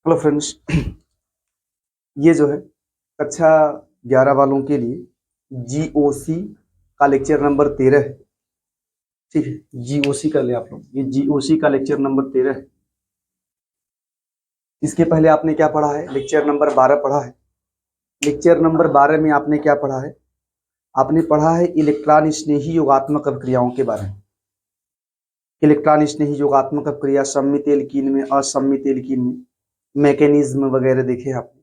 Hello friends, ये जो है कक्षा 11 वालों के लिए जीओसी का लेक्चर नंबर 13 है। ठीक है, जीओसी कर ले आप लोग। ये जीओसी का लेक्चर नंबर 13 है। इसके पहले आपने क्या पढ़ा है? लेक्चर नंबर 12 पढ़ा है। लेक्चर नंबर 12 में आपने क्या पढ़ा है? आपने पढ़ा है इलेक्ट्रॉन स्नेही योगात्मक अभिक्रियाओं के बारे में। इलेक्ट्रॉन स्नेही योगात्मक अभिक्रिया सममित एल्कीन में, असममित एल्कीन में मैकेनिज्म वगैरह देखे आपने।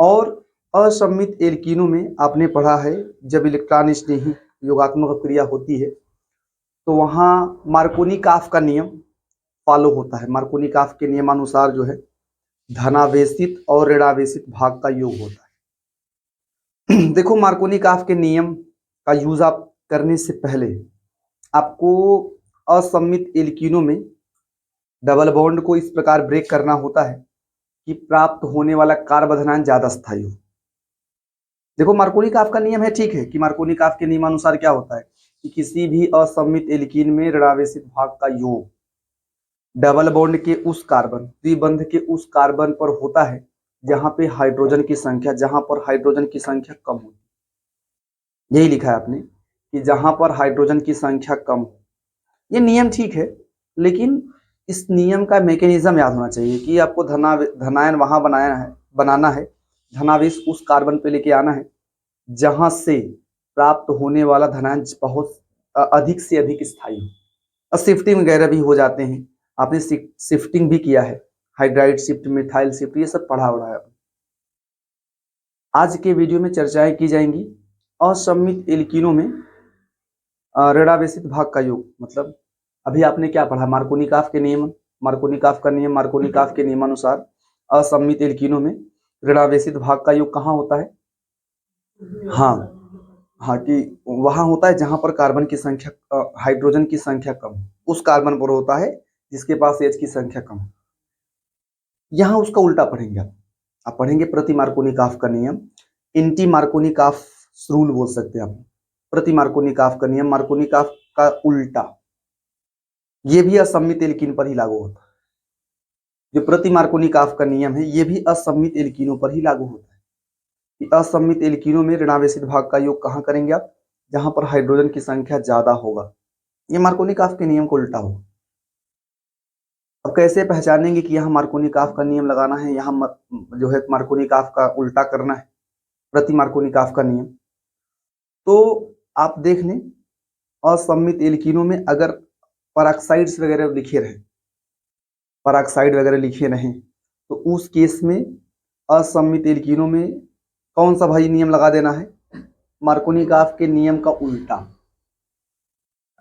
और असममित एल्कीनों में आपने पढ़ा है जब इलेक्ट्रॉन स्नेही योगात्मक अभिक्रिया होती है तो वहाँ मार्कोनी-काफ का नियम फॉलो होता है। मार्कोनी-काफ के नियमानुसार जो है धनावेशित और ऋणावेशित भाग का योग होता है। देखो, मार्कोनी-काफ के नियम का यूज आप करने से पहले आपको असममित एल्कीनों में डबल बॉन्ड को इस प्रकार ब्रेक करना होता है कि प्राप्त होने वाला कार्बोधनान ज्यादा स्थायी हो। देखो, मार्कोनी-काफ का नियम है, ठीक है, कि मार्कोनी-काफ के नियमानुसार क्या होता है कि किसी भी असममित एल्कीन में ऋणावेशित भाग का योग डबल बॉन्ड के उस कार्बन, द्विबंध के उस कार्बन पर होता है जहां पर हाइड्रोजन की संख्या कम हो। यही लिखा है आपने कि जहां पर हाइड्रोजन की संख्या कम हो। ये नियम ठीक है, लेकिन इस नियम का मैकेनिज्म याद होना चाहिए कि आपको धनायन वहां बनाना है, धनावेश उस कार्बन पे लेके आना है जहां से प्राप्त होने वाला धनायन बहुत अधिक से अधिक स्थायी हो। और शिफ्टिंग वगैरह भी हो जाते हैं। आपने शिफ्टिंग भी किया है, हाइड्राइड शिफ्ट, मिथाइल शिफ्ट, ये सब पढ़ा हुआ है। आज के वीडियो में चर्चाएं की जाएंगी असममित एल्कीनों में ऋणावेशित भाग का योग। मतलब अभी आपने क्या पढ़ा? मार्कोनी-काफ के नियम, मार्कोनी-काफ के नियमानुसार असममित एल्कीनों में ऋणावेशित भाग का योग कहाँ होता है? हाँ हाँ, कि वहां होता है जहां पर कार्बन की संख्या, हाइड्रोजन की संख्या कम, उस कार्बन पर होता है जिसके पास H की संख्या कम। यहाँ उसका उल्टा पढ़ेंगे आप पढ़ेंगे प्रति मार्कोनी-काफ का नियम, एंटी मार्कोनी-काफ रूल बोल सकते हैं आप। प्रति मार्कोनी-काफ का नियम, मार्कोनी-काफ का उल्टा, ये भी असममित एल्कीन पर ही लागू होता है। जो प्रति मार्कोनी-काफ का नियम है ये भी असममित एल्कीनों पर ही लागू होता है। असममित एल्कीनों में ऋणावेशित भाग का योग कहाँ करेंगे आप? जहां पर हाइड्रोजन की संख्या ज्यादा होगा। ये मार्कोनी-काफ के नियम को उल्टा होगा। अब कैसे पहचानेंगे कि यहाँ मार्कोनी-काफ का नियम लगाना है, यहाँ जो है मार्कोनी-काफ का उल्टा करना है, प्रति मार्कोनी-काफ का नियम? तो आप देख लें, असममित एल्कीनों में अगर पराक्साइड्स वगैरह लिखे रहे, पराक्साइड वगैरह लिखे रहें, तो उस केस में असममित एल्कीनों में कौन सा भाई नियम लगा देना है? मार्कोनी-काफ के नियम का उल्टा।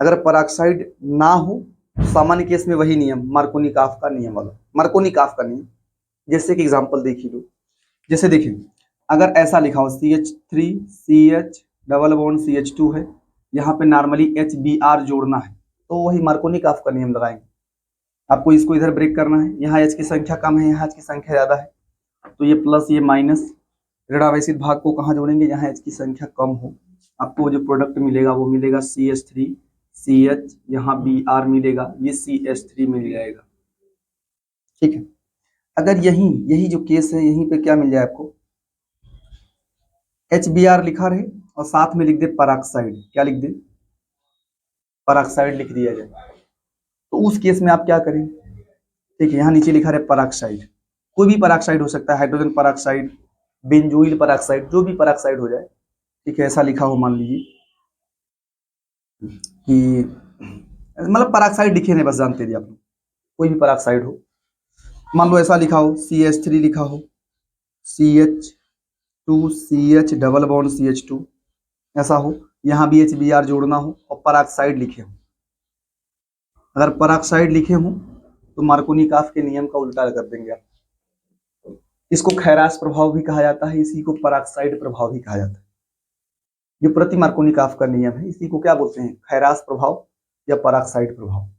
अगर पराक्साइड ना हो, सामान्य केस में वही नियम, मार्कोनी-काफ का नियम वाला, मार्कोनी-काफ का नियम। जैसे कि एग्जांपल देखिए लो, जैसे देखिए अगर ऐसा लिखा हो CH3CH डबल बॉन्ड CH2 है, यहाँ पे नॉर्मली HBr जोड़ना है, तो वही मार्कोनी-काफ का नियम लगाएंगे। आपको इसको इधर ब्रेक करना है, यहाँ H की संख्या कम है, यहाँ H की संख्या ज्यादा है, तो ये प्लस ये माइनस, ऋणावेशित भाग को कहाँ जोड़ेंगे? जहाँ H की संख्या कम हो। आपको जो प्रोडक्ट मिलेगा वो मिलेगा CH3CH, यहाँ Br मिलेगा, ये CH3 मिल जाएगा। ठीक है, अगर यही जो केस है, यहीं पे क्या मिल जाए आपको? HBr लिखा रहे और साथ में लिख दे पराक्साइड। क्या लिख दे? पराक्साइड लिख दिया जाए, तो उस केस में आप क्या करें? ठीक है, यहाँ नीचे लिखा रहे पराक्साइड, कोई भी पराक्साइड हो सकता है, हाइड्रोजन पराक्साइड, बेंजोइल पराक्साइड, जो भी पराक्साइड हो जाए। ठीक है, ऐसा लिखा हो, मान लीजिए कि मतलब पराक्साइड लिखे नहीं, बस जानते थे आप लोग, कोई भी पराक्साइड हो। मान लो ऐसा लिखा हो, CH3 लिखा हो, CH2CH डबल बॉन्ड CH2, ऐसा हो, यहाँ भी HBr जोड़ना हो और पराक्साइड लिखे हो। अगर पराक्साइड लिखे हो तो मार्कोनी-काफ के नियम का उल्टा कर देंगे आप। इसको खैरास प्रभाव भी कहा जाता है, इसी को पराक्साइड प्रभाव भी कहा जाता है। जो प्रति मार्कोनी-काफ का नियम है, इसी को क्या बोलते हैं? खैरास प्रभाव या पराक्साइड प्रभाव।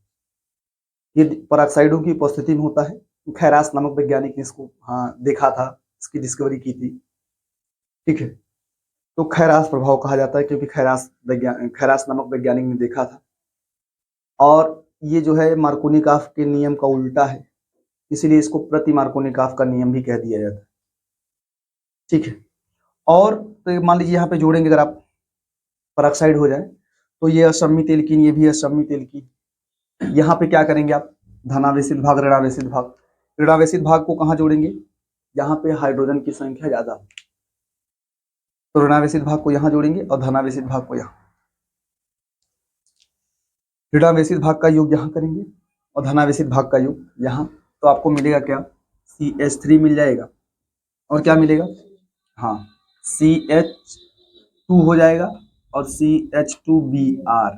ये पराक्साइडों की उपस्थिति में होता है। खैरास नामक वैज्ञानिक ने इसको देखा था, इसकी डिस्कवरी की थी। ठीक है, तो खैरास प्रभाव कहा जाता है क्योंकि खैरास नामक वैज्ञानिक ने देखा था। और ये जो है मार्कोनी-काफ के नियम का उल्टा है, इसीलिए इसको प्रति मार्कोनिकॉफ का नियम भी कह दिया जाता है। ठीक है, और तो मान लीजिए यहाँ पे जोड़ेंगे, अगर आप पेरोक्साइड हो जाए तो ये असम्मित एल्कीन, ये भी असम्मित एल्कीन। यहाँ पे क्या करेंगे आप, धनावेशित भाग ऋणावेशित भाग, ऋणावेशित भाग को कहाँ जोड़ेंगे, जहाँ पे हाइड्रोजन की संख्या ज्यादा हो, तो ऋणावेशित भाग को यहाँ जोड़ेंगे और धनावेशित भाग को यहाँ। ऋणावेशित भाग का योग यहाँ करेंगे और धनावेशित भाग का योग यहाँ, तो आपको मिलेगा क्या, CH3 मिल जाएगा, और क्या मिलेगा, हाँ CH2 हो जाएगा और CH2Br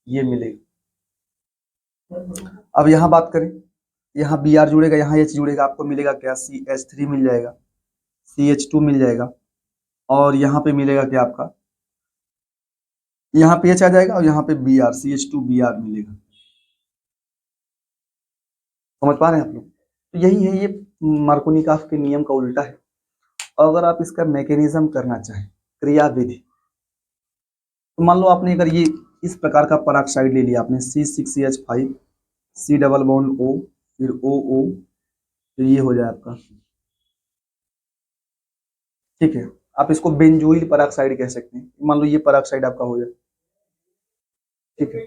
ये मिलेगा। अब यहाँ बात करें, यहाँ Br जुड़ेगा, यहाँ H जुड़ेगा, आपको मिलेगा क्या, CH3 मिल जाएगा, CH2 मिल जाएगा, और यहाँ पे मिलेगा क्या आपका, यहाँ पे H आ जाएगा और यहाँ पे Br, CH2Br मिलेगा। समझ पा रहे हैं आप लोग, तो यही है, ये मार्कोनिकॉफ के नियम का उल्टा है। अगर आप इसका मैकेनिज्म करना चाहें, क्रिया विधि, तो मान लो आपने अगर ये इस प्रकार का पेरोक्साइड ले लिया आपने, C6CH5, C double bond O, फिर OO, तो ये हो जाए आपका, ठीक है। आप इसको बेंजोइल पेरोक्साइड कह सकते हैं, मान लो ये पेरोक्साइड आपका हो जाए, ठीक है।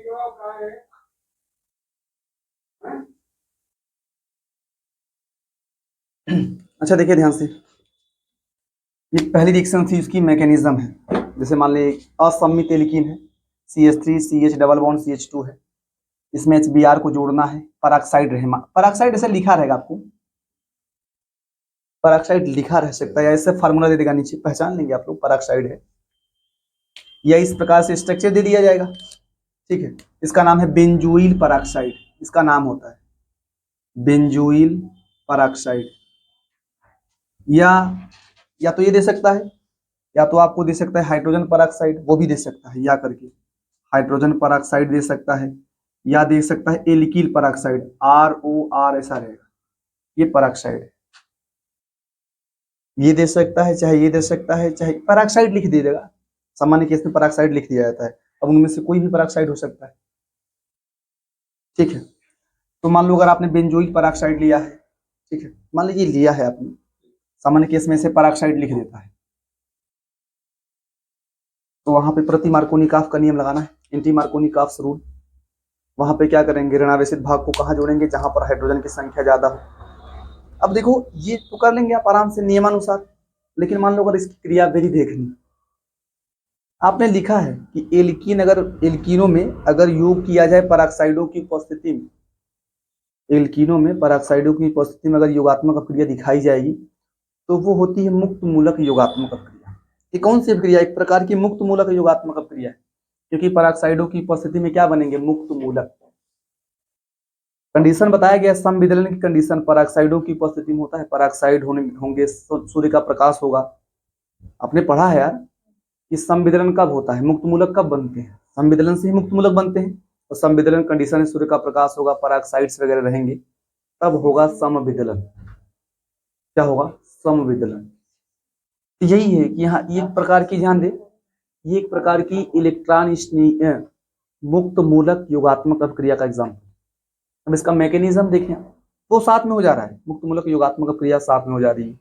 अच्छा देखिए ध्यान से, ये पहली रिएक्शन थी, उसकी मैकेनिज्म है। जैसे मान ली असम्मित एल्कीन है, CH3 CH double bond CH2 है, इसमें HBr को जोड़ना है, पेरोक्साइड रहे, पेरोक्साइड ऐसे लिखा रहेगा आपको, पेरोक्साइड लिखा रह सकता है, या ऐसे फार्मूला दे देगा नीचे, पहचान लेंगे आप लोग पेरोक्साइड है, या इस प्रकार से स्ट्रक्चर दे दिया जाएगा, ठीक है। इसका नाम है बेंजोइल पेरोक्साइड, इसका नाम होता है बेंजोइल पेरोक्साइड। या तो ये दे सकता है, या तो आपको दे सकता है हाइड्रोजन पेरोक्साइड, वो भी दे सकता है, या करके हाइड्रोजन पेरोक्साइड दे सकता है, या दे सकता है एल्किल पेरोक्साइड, ROR ऐसा रहेगा, ये पेरोक्साइड है। ये दे सकता है, चाहे ये दे सकता है, चाहे पेरोक्साइड लिख दीजिएगा, सामान्य केस में पेरोक्साइड लिख दिया जाता है, अब उनमें से कोई भी पेरोक्साइड हो सकता है, ठीक है। तो मान लो अगर आपने बेंजोइल पेरोक्साइड लिया है, ठीक है, मान लीजिए लिया है आपने, सामान्य केस में से पेरोक्साइड लिख देता है, तो वहां पे प्रति मार्कोनिकॉफ का नियम लगाना है, एंटी मार्कोनिकॉफ रूल। वहां पे क्या करेंगे, ऋणावेशित भाग को कहाँ जोड़ेंगे, जहां पर हाइड्रोजन की संख्या ज्यादा हो। अब देखो ये तो कर लेंगे आप आराम से नियमानुसार, लेकिन मान लो अगर इसकी क्रिया विधि देखनी, आपने लिखा है कि एल्कीन, अगर एल्कीनों में अगर योग किया जाए पेरोक्साइडों की उपस्थिति में, एल्कीनों में पेरोक्साइडों की उपस्थिति में अगर योगात्मक अपक्रिया दिखाई जाएगी, तो वो होती है मुक्त मूलक योगात्मक अपक्रिया। ये कौन सी अपक्रिया, एक प्रकार की मुक्त मूलक योगात्मक अपक्रिया है, क्योंकि पेरोक्साइडों की उपस्थिति में क्या बनेंगे, मुक्त मूलक। कंडीशन बताया गया संविदलन की कंडीशन पेरोक्साइडों की उपस्थिति में होता है, पेरोक्साइड होंगे, सूर्य का प्रकाश होगा। आपने पढ़ा है यार कि संविदलन कब होता है, मुक्त मूलक कब बनते हैं, संविदलन से ही मुक्त मूलक बनते हैं, और संविदलन कंडीशन सूर्य का प्रकाश होगा, पेरोक्साइड्स वगैरह रहेंगे, तब होगा समविदलन। क्या होगा, समविदलन। यही है कि यहाँ एक प्रकार की, ध्यान दे, ये एक प्रकार की इलेक्ट्रॉन मुक्त मूलक योगात्मक अपक्रिया का एग्जाम्पल। अब इसका मैकेनिज्म देखें, वो साथ में हो जा रहा है, मुक्त मूलक योगात्मक अपक्रिया साथ में हो जा रही है।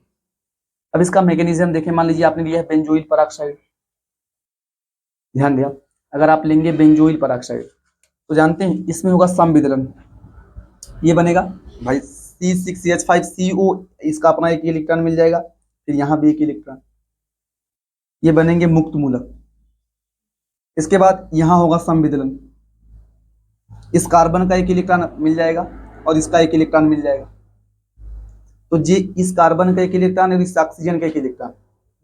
अब इसका मैकेनिज्म देखें, मान लीजिए आपने लिया है बेंजोइल पेरोक्साइड, ध्यान दिया, अगर आप लेंगे बेंजोइल पेरोक्साइड तो जानते हैं इसमें होगा समविदलन, ये बनेगा भाई C6CH5CO, इसका अपना एक इलेक्ट्रॉन मिल जाएगा, फिर यहाँ भी एक इलेक्ट्रॉन, ये बनेंगे मुक्त मूलक। इसके बाद यहाँ होगा संविदलन, इस कार्बन का एक इलेक्ट्रॉन मिल जाएगा और इसका एक इलेक्ट्रॉन मिल जाएगा, तो जे इस कार्बन का एक इलेक्ट्रॉन और इस ऑक्सीजन का एक इलेक्ट्रॉन,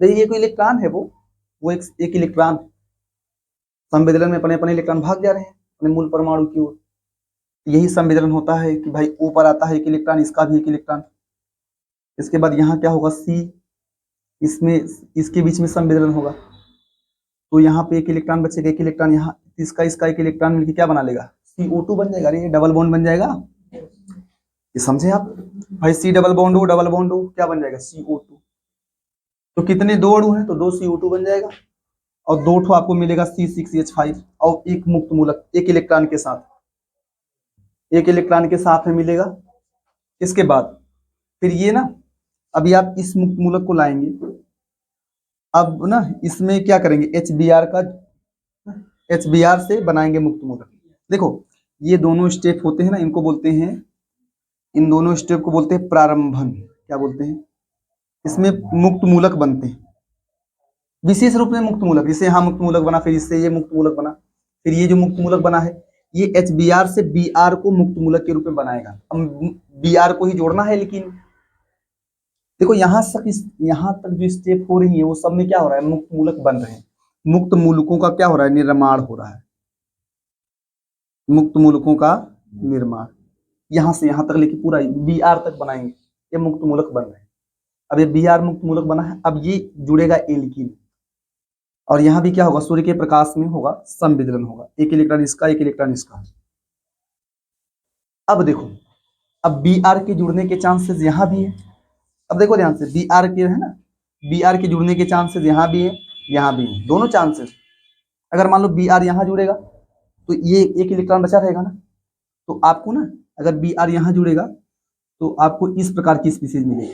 ये कोई इलेक्ट्रॉन है, वो एक इलेक्ट्रॉन, संविदलन में अपने अपने इलेक्ट्रॉन भाग जा रहे हैं अपने मूल परमाणु की ओर। यही संविदलन होता है कि भाई ऊपर आता है एक इलेक्ट्रॉन, इसका भी एक इलेक्ट्रॉन। इसके बाद यहाँ क्या होगा, C, इसमें इसके बीच में संविदलन होगा, तो यहाँ पे एक इलेक्ट्रॉन बचेगा, एक इलेक्ट्रॉन यहाँ, इसका एक इलेक्ट्रॉन मिलकर क्या बना लेगा, CO2 बन जाएगा, ये डबल बॉन्ड बन जाएगा, ये समझे आप भाई, C डबल बॉन्ड O क्या बन जाएगा, CO2। तो कितने, दो अणु हैं तो दो CO2 बन जाएगा, और दो ठो आपको मिलेगा C6H5, और एक मुक्त मूलक एक इलेक्ट्रॉन के साथ, एक इलेक्ट्रॉन के साथ में मिलेगा इसके बाद फिर ये ना, अभी आप इस मुक्त मूलक को लाएंगे, अब ना इसमें क्या करेंगे, एच बी आर से बनाएंगे मुक्त मूलक। देखो ये दोनों स्टेप होते हैं ना, इनको बोलते हैं, इन दोनों स्टेप को बोलते हैं प्रारंभन। क्या बोलते हैं? इसमें मुक्त मूलक बनते हैं विशेष रूप में मुक्त मूलक। जैसे यहाँ मुक्त मूलक बना, फिर इससे ये मुक्त मूलक बना, फिर ये जो मुक्त मूलक बना है ये एच बी आर से बी आर को मुक्त मूलक के रूप में बनाएगा। अब बी आर को ही जोड़ना है, लेकिन देखो यहाँ तक जो स्टेप हो रही है वो सब में क्या हो रहा है, मुक्त मूलक बन रहे हैं। मुक्त मूलकों का क्या हो रहा है, निर्माण हो रहा है। मुक्त मूलकों का निर्माण यहाँ से यहाँ तक लेके पूरा बी आर तक बनाएंगे, ये मुक्त मूलक बन रहे हैं। अब ये बी आर मुक्त मूलक बना है, अब ये जुड़ेगा एल्कीन, और यहाँ भी क्या होगा, सूर्य के प्रकाश में होगा संविदलन होगा, एक इलेक्ट्रॉन इसका एक इलेक्ट्रॉन इसका। अब देखो, अब बी आर के जुड़ने के चांसेस यहाँ भी है। अब देखो ध्यान से, बी आर के है ना, बी आर के जुड़ने के चांसेस यहाँ भी है, यहाँ भी है, दोनों चांसेस। अगर मान लो बी आर यहाँ जुड़ेगा तो ये एक इलेक्ट्रॉन बचा रहेगा ना, तो आपको ना अगर बी आर यहाँ जुड़ेगा तो आपको इस प्रकार की स्पीसीज मिलेगी।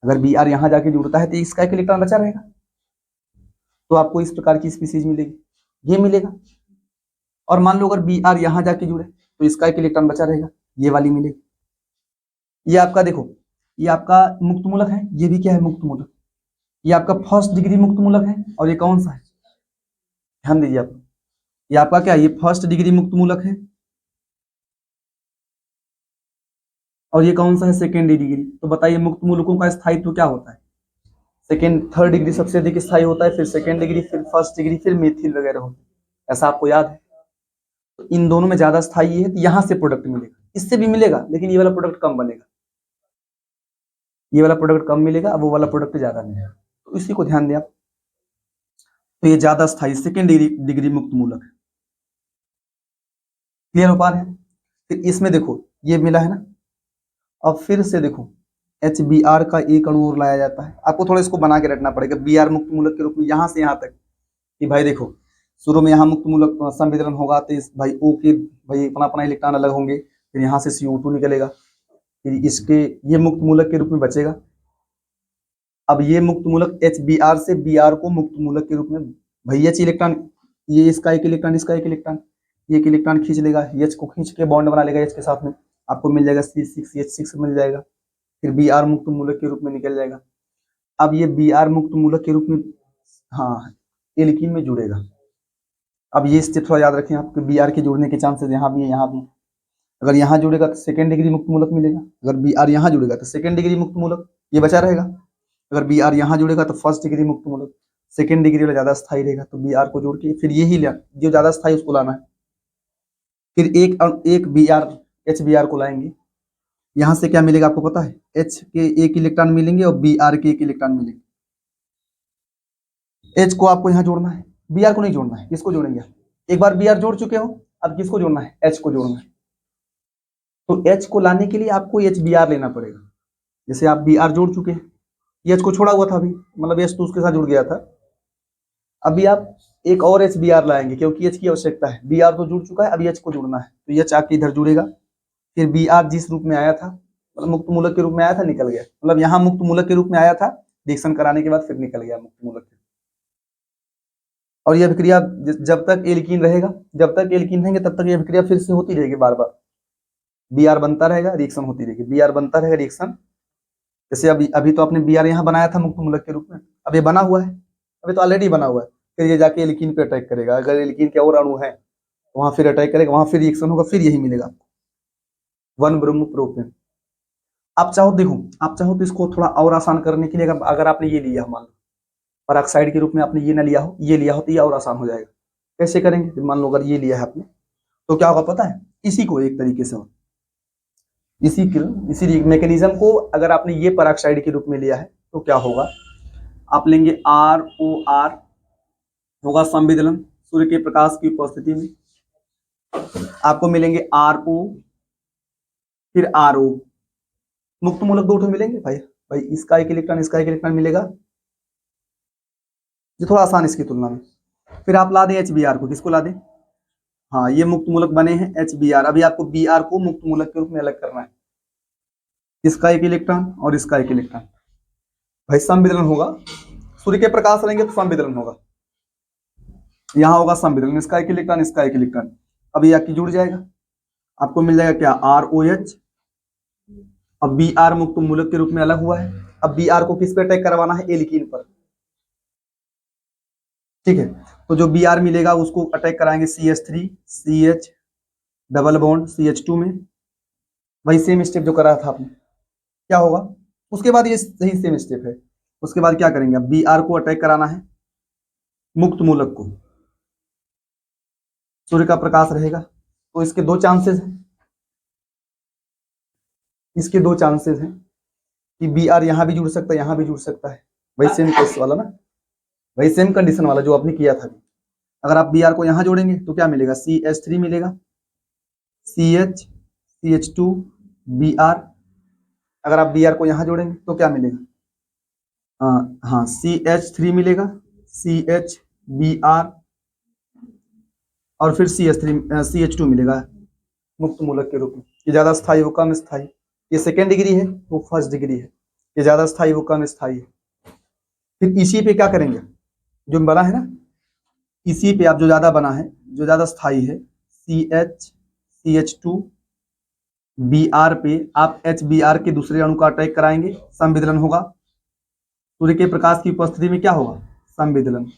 अगर बी आर यहाँ जाके जुड़ता है तो इसका एक इलेक्ट्रॉन बचा रहेगा, तो आपको इस प्रकार की स्पीसीज मिलेगी, ये मिलेगा। और मान लो अगर बी आर यहाँ जाके जुड़े तो इसका एक इलेक्ट्रॉन बचा रहेगा, ये वाली मिलेगी। ये आपका देखो, ये आपका मुक्त मूलक है, ये भी क्या है, मुक्त मूलक। ये आपका फर्स्ट डिग्री मुक्त मूलक है, और ये कौन सा है, ध्यान दीजिए आप, ये आपका क्या है, ये फर्स्ट डिग्री मुक्त मूलक है, और ये कौन सा है, सेकेंड डिग्री। तो बताइए मुक्त मूलकों का स्थायित्व क्या होता है, सेकेंड थर्ड डिग्री सबसे अधिक स्थायी होता है, फिर सेकेंड डिग्री, फिर फर्स्ट डिग्री, फिर मेथिल वगैरह होते हैं, ऐसा आपको याद है। तो इन दोनों में ज्यादा स्थायी है तो यहाँ से प्रोडक्ट मिलेगा, इससे भी मिलेगा, लेकिन ये वाला प्रोडक्ट कम बनेगा, ये वाला प्रोडक्ट कम मिलेगा, अब वो वाला प्रोडक्ट ज्यादा मिलेगा, तो इसी को ध्यान दें आप। तो ये ज्यादा स्थायी सेकेंड डिग्री मुक्त मूलक है। क्लियर हो पा रहे हैं? फिर इसमें देखो ये मिला है ना, अब फिर से देखो एच बी आर का एक अणु और लाया जाता है। आपको थोड़ा इसको बना के रखना पड़ेगा, बी आर मुक्त मूलक के रूप में यहाँ से यहाँ तक, कि भाई देखो शुरू में यहाँ मुक्त मूलक संविदलन होगा तो इस भाई ओ के भाई अपना अपना इलेक्ट्रॉन अलग होंगे, फिर यहाँ से CO2 निकलेगा, फिर इसके ये मुक्त मूलक के रूप में बचेगा। अब ये मुक्त मूलक एच बी आर से बी आर को मुक्त मूलक के रूप में, भाई एच इलेक्ट्रॉन, ये इसका एक इलेक्ट्रॉन इसका एक इलेक्ट्रॉन, ये एक इलेक्ट्रॉन खींच लेगा, एच को खींच के बॉन्ड बना लेगा एच के साथ में, आपको मिल जाएगा C6H6 मिल जाएगा, फिर बी आर मुक्त मूलक के रूप में निकल जाएगा। अब ये बी आर मुक्त मूलक के रूप में हाँ एल्कीन में जुड़ेगा। अब ये स्टेप थोड़ा याद रखें आपके, बी आर के जुड़ने के चांसेस यहाँ भी है, यहाँ भी। अगर यहाँ जुड़ेगा तो सेकेंड डिग्री मुक्त मूलक मिलेगा, अगर बी आर यहाँ जुड़ेगा तो सेकेंड डिग्री मुक्त मूलक ये बचा रहेगा। अगर बी आर यहाँ जुड़ेगा तो फर्स्ट डिग्री मुक्त मूलक, सेकेंड डिग्री वाला ज्यादा स्थायी रहेगा, तो बी आर को जोड़ के फिर यही जो ज्यादा स्थायी उसको लाना है। फिर एक B R H B R को लाएंगे, यहाँ से क्या मिलेगा आपको पता है, एच के एक इलेक्ट्रॉन मिलेंगे और बी आर के एक इलेक्ट्रॉन मिलेंगे। एच को आपको यहाँ जोड़ना है, बी आर को नहीं जोड़ना है, किसको जोड़ेंगे आप, एक बार बी आर जोड़ चुके हो, अब किसको जोड़ना है, एच को जोड़ना है। तो एच को लाने के लिए आपको एच बी आर लेना पड़ेगा। जैसे आप बी आर जोड़ चुके हैं, एच को छोड़ा हुआ था अभी, मतलब एच तो उसके साथ जुड़ गया था, अभी आप एक और एच बी आर लाएंगे क्योंकि एच की आवश्यकता है, बी आर तो जुड़ चुका है, अभी एच को जुड़ना है, तो एच आके इधर जुड़ेगा, फिर बी आर जिस रूप में आया था, मतलब मुक्त मूलक के रूप में आया था, निकल गया, मतलब यहाँ मुक्त मूलक के रूप में आया था, रिएक्शन कराने के बाद फिर निकल गया मुक्त मूलक। और यह अभिक्रिया जब तक एल्कीन रहेगा, जब तक एल्कीन रहेंगे तब तक यह अभिक्रिया फिर से होती रहेगी, बार बार बी आर बनता रहेगा, रिएक्शन होती रहेगी, बी आर बनता रहेगा, रिएक्शन। जैसे अभी तो आपने बी आर यहाँ बनाया था मुक्त मूलक के रूप में, अब ये बना हुआ है, अभी तो ऑलरेडी बना हुआ है, फिर ये जाके एल्कीन पे अटैक करेगा, अगर एल्कीन के और अणु है तो वहां फिर अटैक करेगा, वहां फिर रिएक्शन होगा, फिर यही मिलेगा आपको 1 ब्रोमो प्रोपेन। आप चाहो देखो, आप चाहो तो इसको थोड़ा और आसान करने के लिए अगर आपने ये लिया, मान लो पेरोक्साइड के रूप में आपने ये ना लिया हो, ये लिया हो तो ये और आसान हो जाएगा। कैसे करेंगे, मान लो अगर ये लिया है आपने तो क्या होगा पता है, इसी को एक तरीके से इसी मैकेनिज्म को अगर आपने ये पेरोक्साइड के रूप में लिया है तो क्या होगा, आप लेंगे ROR, होगा संविदलन, सूर्य के प्रकाश की उपस्थिति में, आपको मिलेंगे RO फिर RO, मुक्त मूलक दो ठो मिलेंगे भाई इसका एक इलेक्ट्रॉन इसका एक इलेक्ट्रॉन मिलेगा, जो थोड़ा आसान इसकी तुलना में। फिर आप ला दें एच बी आर को, किसको ला दें, हाँ ये मुक्त मूलक बने हैं एच बी आर, अभी आपको बी आर को मुक्त मूलक के रूप में अलग करना है, इसका एक इलेक्ट्रॉन और इसका एक इलेक्ट्रॉन, भाई संविदलन होगा। सूर्य के प्रकाश रहेंगे तो संविदलन होगा, यहाँ होगा संविदलन, इसका एक इलेक्ट्रॉन इसका एक इलेक्ट्रॉन। अब ये आके जुड़ जाएगा, आपको मिल जाएगा क्या, ROH। अब Br मुक्त मूलक के रूप में अलग हुआ है। अब Br को किस पे अटैक करवाना है, एल्कीन पर, ठीक है। तो जो Br मिलेगा उसको अटैक कराएंगे CH3 CH double bond CH2 में, वही सेम स्टेप जो करा था आपने, क्या होगा उसके बाद, ये सही सेम स्टेप है। उसके बाद क्या करेंगे, अब Br को अटैक कराना है मुक्त मूलक को, सूर्य का प्रकाश रहेगा तो इसके दो चांसेस हैं, इसके दो चांसेस हैं कि Br यहां भी जुड़ सकता है यहां भी जुड़ सकता है, वही सेम केस वाला ना, वही सेम कंडीशन वाला जो आपने किया था। अगर आप Br को यहां जोड़ेंगे तो क्या मिलेगा, CH3 मिलेगा, CH CH2 Br। अगर आप Br को यहां जोड़ेंगे तो क्या मिलेगा, हाँ CH3 मिलेगा, CH Br और फिर CH2 मिलेगा मुक्त मूलक के रूप में। ये ज्यादा स्थायी हो कम स्थायी, ये सेकेंड डिग्री है वो फर्स्ट डिग्री है, ये ज्यादा स्थायी हो कम स्थायी है। फिर इसी पे क्या करेंगे, जो बना है ना, इसी पे आप जो ज्यादा बना है जो ज्यादा स्थायी है CH CH2 Br पे आप HBr के दूसरे अणु का अटैक कराएंगे, संविदलन होगा। सूर्य के प्रकाश की उपस्थिति में क्या होगा, संविदलन,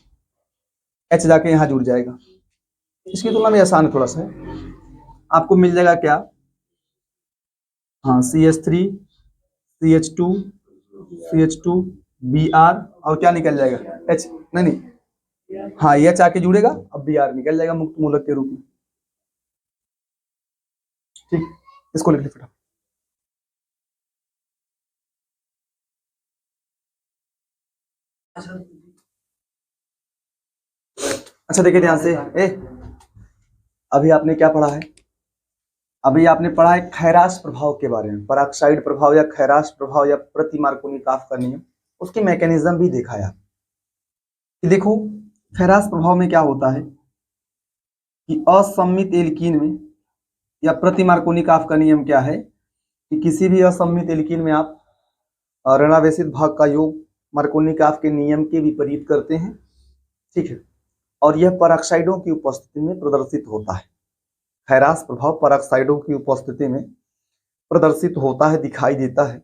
H जाके यहां जुड़ जाएगा। इसकी तुलना में आसान थोड़ा सा है, आपको मिल जाएगा क्या, हाँ CH3 CH2 CH2 Br और क्या निकल जाएगा, H, नहीं हाँ H आके जुड़ेगा, अब Br निकल जाएगा मुक्त मूलक के रूप में, ठीक। इसको लिख ली फटाफट। अच्छा देखिए ध्यान से, अभी आपने क्या पढ़ा है, अभी आपने पढ़ा है खैराश प्रभाव के बारे में, पराक्साइड प्रभाव या खैराश प्रभाव या प्रति मार्कोनिकॉफ का नियम, उसकी मैकेनिज्म भी देखा है कि देखो खैराश प्रभाव में क्या होता है कि असम्मित एल्कीन में, या प्रति मार्कोनिकॉफ का नियम क्या है कि किसी भी असम्मित एल्कीन में आप ऋणावेशित भाग का योग मार्कोनिकॉफ के नियम के विपरीत करते हैं, ठीक है, और यह पराक्साइडों की उपस्थिति में प्रदर्शित होता है। खैराश प्रभाव पराक्साइडों की उपस्थिति में प्रदर्शित होता है, दिखाई देता है,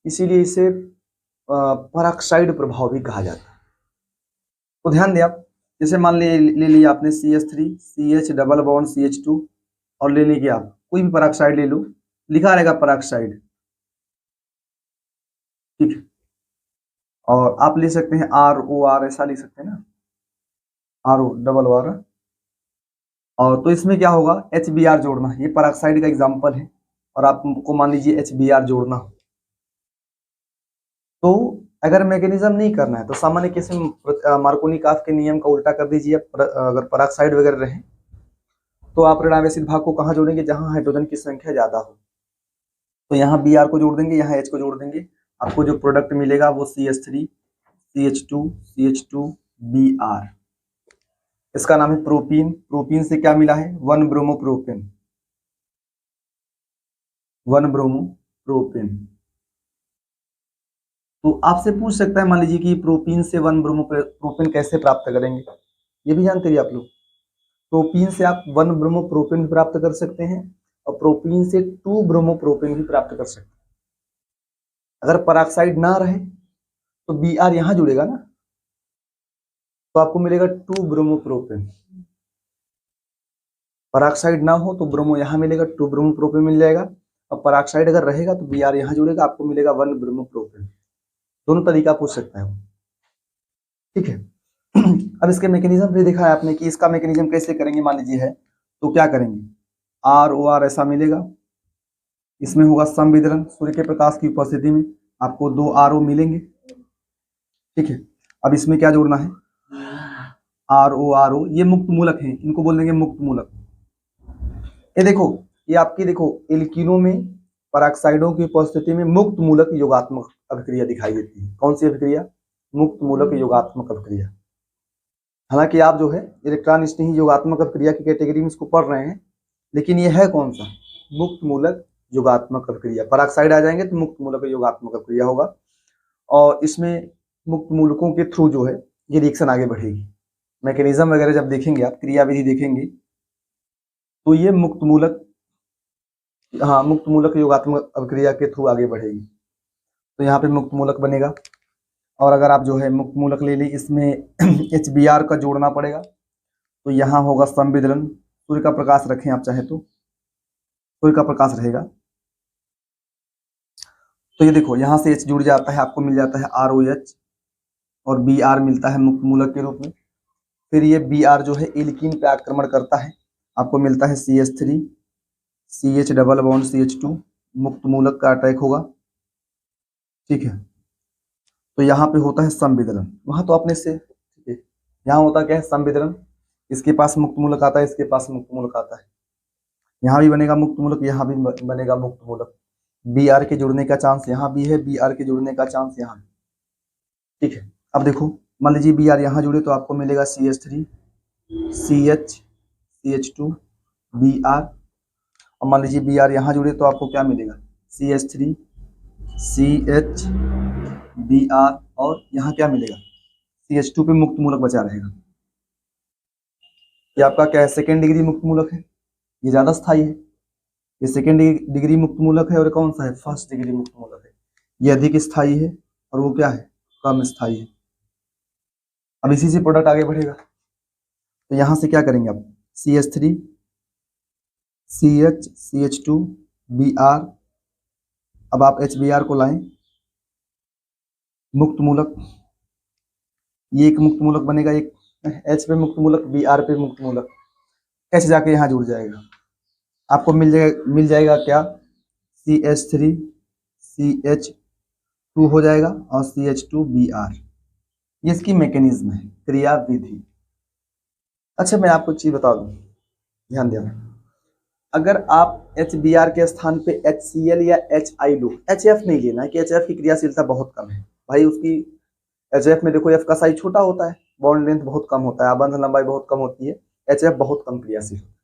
इसीलिए इसे पराक्साइड प्रभाव भी कहा जाता है। तो ध्यान दें आप, जैसे मान ले लिया आपने CH3 CH double bond CH2 और ले लीजिए आप कोई भी पराक्साइड ले लो, लिखा रहेगा पराक्साइड, ठीक है, और आप ले सकते हैं ROR, ऐसा लिख सकते हैं ना, RO डबल OR। और तो इसमें क्या होगा, HBr जोड़ना, ये पराक्साइड का एग्जांपल है, और आपको मान लीजिए HBr जोड़ना, तो अगर मैकेनिज्म नहीं करना है तो सामान्य केस में मार्कोनिकॉफ के नियम का उल्टा कर दीजिए। अगर पराक्साइड वगैरह रहे तो आप ऋणावेशित भाग को कहाँ जोड़ेंगे, जहां हाइड्रोजन की संख्या ज्यादा हो, तो यहाँ Br को जोड़ देंगे, यहाँ H को जोड़ देंगे, आपको जो प्रोडक्ट मिलेगा वो CH3 CH2 CH2 Br, इसका नाम है प्रोपीन। प्रोपीन से क्या मिला है, 1 ब्रोमोप्रोपेन, 1 ब्रोमोप्रोपेन। तो आपसे पूछ सकता है, मान लीजिए कि प्रोपीन से 1 ब्रोमोप्रोपेन कैसे प्राप्त करेंगे, ये भी जानते हैं आप लोग। प्रोपीन से आप 1 ब्रोमोप्रोपेन भी प्राप्त कर सकते हैं और प्रोपीन से 2 ब्रोमोप्रोपेन भी प्राप्त कर सकते हैं। अगर पराक्साइड ना रहे तो Br यहां जुड़ेगा ना, तो आपको मिलेगा 2 ब्रोमोप्रोपेन। पराक्साइड ना हो तो ब्रोमो यहां मिलेगा, 2 ब्रोमोप्रोपेन मिल जाएगा, और पराक्साइड अगर रहेगा तो Br यहां जुड़ेगा, आपको मिलेगा 1 ब्रोमोप्रोपेन। दोनों तरीका पूछ सकता है वो, ठीक है। अब इसके मैकेनिज्म भी देखा है आपने कि इसका मैकेनिज्म कैसे करेंगे, मान लीजिए है तो क्या करेंगे, ROR ऐसा मिलेगा, इसमें होगा संविदलन, सूर्य के प्रकाश की उपस्थिति में आपको 2 RO मिलेंगे, ठीक है। अब इसमें क्या जोड़ना है, RO ये मुक्त मूलक है, इनको बोल देंगे मुक्त मूलक। ये देखो, ये आपकी देखो एल्कीनों में पराक्साइडों की उपस्थिति में मुक्त मूलक योगात्मक अभिक्रिया दिखाई देती है। कौन सी अभिक्रिया, मुक्त मूलक योगात्मक अभिक्रिया। हालांकि आप जो है इलेक्ट्रॉन स्नेही योगात्मक अभिक्रिया की कैटेगरी में इसको पढ़ रहे हैं, लेकिन ये है कौन सा, मुक्त मूलक योगात्मक अभिक्रिया। पराक्साइड आ जाएंगे तो मुक्त मूलक योगात्मक अभिक्रिया होगा, और इसमें मुक्त मूलकों के थ्रू जो है ये रिएक्शन आगे बढ़ेगी। मैकेनिज्म वगैरह जब देखेंगे आप, क्रियाविधि देखेंगे, तो ये मुक्त मूलक, हाँ, मुक्त मूलक योगात्मक अभिक्रिया के थ्रू आगे बढ़ेगी। तो यहाँ पे मुक्त मूलक बनेगा। और अगर आप जो है मुक्त मूलक ले ली, इसमें HBr का जोड़ना पड़ेगा, तो यहाँ होगा संविदलन। सूर्य का प्रकाश रखें आप चाहे तो, सूर्य का प्रकाश रहेगा, तो ये देखो यहाँ से H जुड़ जाता है, आपको मिल जाता है ROH, और Br मिलता है मुक्त मूलक के रूप में। फिर ये Br जो है एल्कीन पे आक्रमण करता है, आपको मिलता है CH3, CH double bond CH2, मुक्त मूलक का अटैक होगा। ठीक है, तो यहाँ पे होता है संविदलन। वहां तो अपने से, ठीक है, यहाँ होता क्या है संविदलन, इसके पास मुक्त मूलक आता है, इसके पास मुक्त मूलक आता है, यहाँ भी बनेगा मुक्त मूलक, यहाँ भी बनेगा मुक्त मूलक। Br के जुड़ने का चांस यहाँ भी है, Br के जुड़ने का चांस यहाँ भी। ठीक है, अब देखो मान लीजिए Br यहाँ जुड़े तो आपको मिलेगा CH3, CH, CH2, Br। और मान लीजिए Br यहाँ जुड़े तो आपको क्या मिलेगा, CH3, CH, Br, और यहाँ क्या मिलेगा, CH2 पे मुक्त मूलक बचा रहेगा। ये आपका क्या है, सेकेंड डिग्री मुक्त मूलक है, ये ज्यादा स्थायी है। ये सेकेंड डिग्री मुक्त मूलक है, और कौन सा है, फर्स्ट डिग्री मुक्त मूलक है। ये अधिक स्थायी है और वो क्या है, कम स्थायी है। अब इसी से प्रोडक्ट आगे बढ़ेगा, तो यहां से क्या करेंगे आप, CH3, CH, CH2, Br। अब आप HBr को लाएं, मुक्त मूलक, ये एक मुक्त मूलक बनेगा, एक H पे मुक्त मूलक, Br पे मुक्त मूलक, H जाके यहाँ जुड़ जाएगा, आपको मिल जाएगा क्या, CH3, CH2 हो जाएगा, और CH2, Br। ये इसकी मैकेनिज्म है, क्रिया विधि। अच्छा, मैं आपको चीज बता दूं, ध्यान देना, अगर आप HBr के स्थान पे HCl या HI लो, HF नहीं लेना है कि HF की क्रियाशीलता बहुत कम है भाई, उसकी HF में देखो F का साइज छोटा होता है, बॉन्ड लेंथ बहुत कम होता है, आबंध लंबाई बहुत कम होती है, HF बहुत कम क्रियाशील होता है।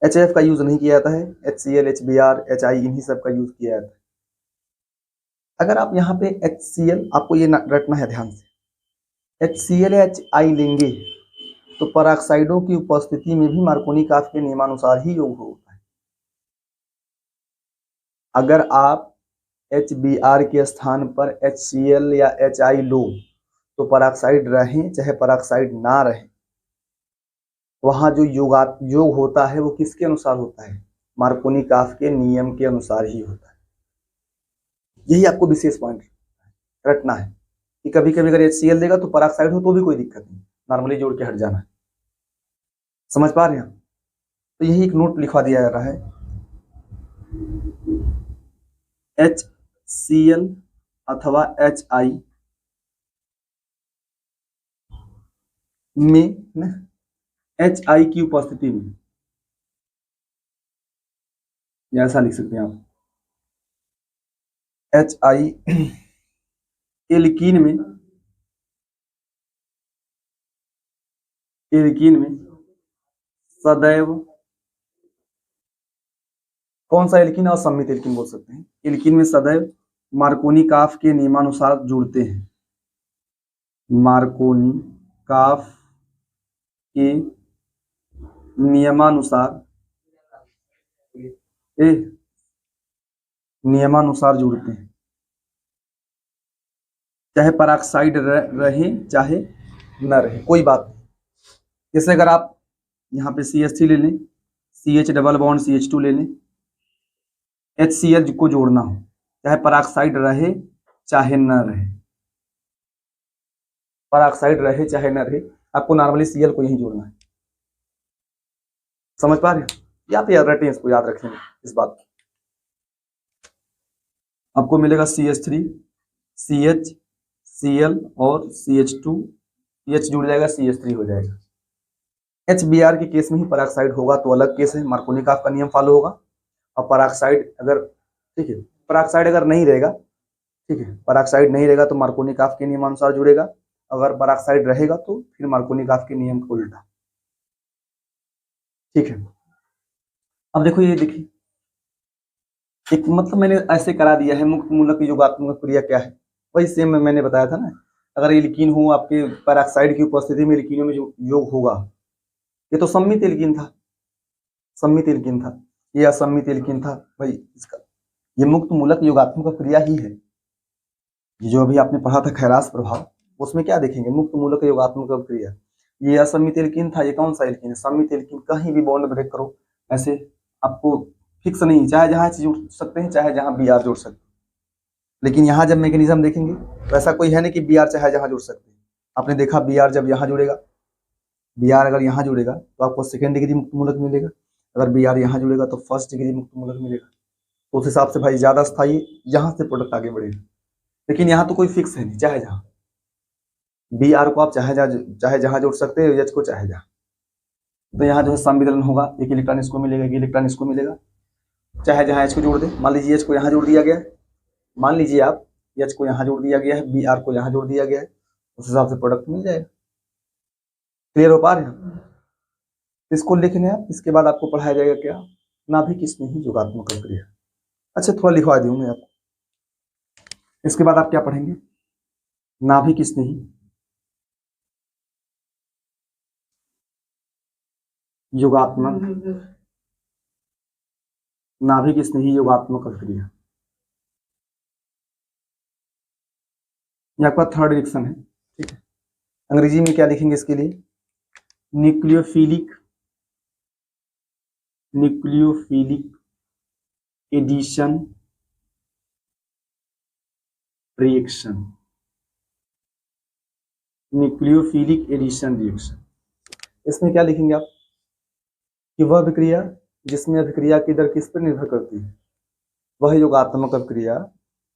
HF का यूज नहीं किया जाता है, HCl, HBr, HI इन्हीं सब का यूज किया जाता है। अगर आप यहाँ पे HCl, आपको ये रटना है ध्यान से, HCl या HI लेंगे तो पराक्साइडों की उपस्थिति में भी मार्कोनी-काफ के नियमानुसार ही योग होता है। अगर आप HBr के स्थान पर HCl या HI लो तो पराक्साइड रहे चाहे पराक्साइड ना रहे, वहां जो योग होता है वो किसके अनुसार होता है, मार्कोनी-काफ के नियम के अनुसार ही होता है। यही आपको विशेष पॉइंट रटना है कि कभी कभी अगर HCl देगा तो पराक्साइड हो तो भी कोई दिक्कत नहीं, नॉर्मली जोड़ के हट जाना है। समझ पा रहे हैं? तो यही एक नोट लिखवा दिया जा रहा है, HCl अथवा HI में ना, HI की उपस्थिति में, ऐसा लिख सकते हैं आप, HI एल्कीन में सदैव, कौन सा एल्कीन, असम्मित एल्कीन बोल सकते हैं, एल्कीन में सदैव मार्कोनी-काफ के नियमानुसार जुड़ते हैं, मार्कोनी-काफ के नियमानुसार जुड़ते हैं, चाहे पराक्साइड रहे चाहे न रहे, कोई बात नहीं। जैसे अगर आप यहाँ पे CH3 ले लें, CH डबल बॉन्ड CH2 ले लें, HCl को जोड़ना हो, चाहे पराक्साइड रहे चाहे न रहे, पराक्साइड रहे चाहे न रहे, आपको नॉर्मली Cl को यही जोड़ना है। समझ पा रहे हैं? या तो याद रखें, इसको याद रखेंगे इस बात की। आपको मिलेगा CH3, CH, Cl और CH2, H जुड़ जाएगा, CH3 हो जाएगा। HBr के केस में ही पराक्साइड होगा तो अलग केस है, मार्कोनी-काफ का नियम फॉलो होगा। और पराक्साइड अगर, ठीक है, पराक्साइड अगर नहीं रहेगा, ठीक है, पराक्साइड नहीं रहेगा तो मार्कोनी-काफ के नियमानुसार जुड़ेगा, अगर पराक्साइड रहेगा तो फिर मार्कोनी-काफ के नियम का उल्टा। ठीक है, अब देखो ये देखिए, एक मतलब मैंने ऐसे करा दिया है, मुक्त मूलक योगात्मक क्रिया क्या है, वही सेम मैंने बताया था ना। अगर एल्कीन हो, आपके पेरोक्साइड की उपस्थिति में एल्कीनों में जो योग होगा, ये तो सम्मित एल्कीन था, सम्मित एल्कीन था, ये असम्मित एल्कीन था भाई। इसका ये मुक्त मूलक योगात्मक क्रिया ही है। ये जो अभी आपने पढ़ा था खैरास प्रभाव, उसमें क्या देखेंगे, मुक्त मूलक योगात्मक क्रिया। ये असम्मित एल्कीन था, ये कौन सा एल्कीन है, सम्मित एल्कीन। कहीं भी बॉन्ड ब्रेक करो ऐसे, आपको फिक्स नहीं, चाहे जहां जोड़ सकते हैं, चाहे जहां बी आर जोड़ सकते हैं। लेकिन यहाँ जब मैकेनिज्म देखेंगे तो ऐसा कोई है नहीं कि बी आर चाहे जहां जोड़ सकते हैं। आपने देखा बी आर जब यहाँ जुड़ेगा, बी आर अगर यहाँ जुड़ेगा तो आपको सेकेंड डिग्री मुक्त मूलक मिलेगा, अगर बी आर यहाँ जुड़ेगा तो फर्स्ट डिग्री मुक्त मूलक मिलेगा। तो उस हिसाब से भाई ज्यादा स्थायी यहाँ से प्रोडक्ट आगे बढ़ेगा। लेकिन यहाँ तो कोई फिक्स है नहीं, चाहे जहां बी आर को आप चाहे जहां जोड़ सकते हैं, एच को चाहे जहां। तो यहाँ जो है संविदलन होगा, एक इलेक्ट्रॉन इसको मिलेगा, एक इलेक्ट्रॉन इसको मिलेगा, चाहे जहां एच को जोड़ दे। मान लीजिए एच को यहाँ जोड़ दिया गया है, मान लीजिए आप एच को यहाँ जोड़ दिया गया है, बी आर को यहाँ जोड़ दिया गया है, उस हिसाब से प्रोडक्ट मिल जाएगा। क्लियर हो पा रहे हैं? इसको लिख लें आप, इसके बाद आपको पढ़ाया जाएगा क्या, नाभिक स्नेही योगात्मक क्रिया। अच्छा थोड़ा लिखवा दूं मैं आपको। इसके बाद आप क्या पढ़ेंगे, नाभिक स्नेही योगात्मक, नाभिक स्नेही योगात्मक क्रिया। ये आपका थर्ड रिएक्शन है, ठीक है। अंग्रेजी में क्या लिखेंगे इसके लिए, nucleophilic, nucleophilic addition reaction, nucleophilic addition reaction. इसमें क्या लिखेंगे आप कि वह अभिक्रिया जिसमें अभिक्रिया की दर किस पर निर्भर करती है, वह योगात्मक अभिक्रिया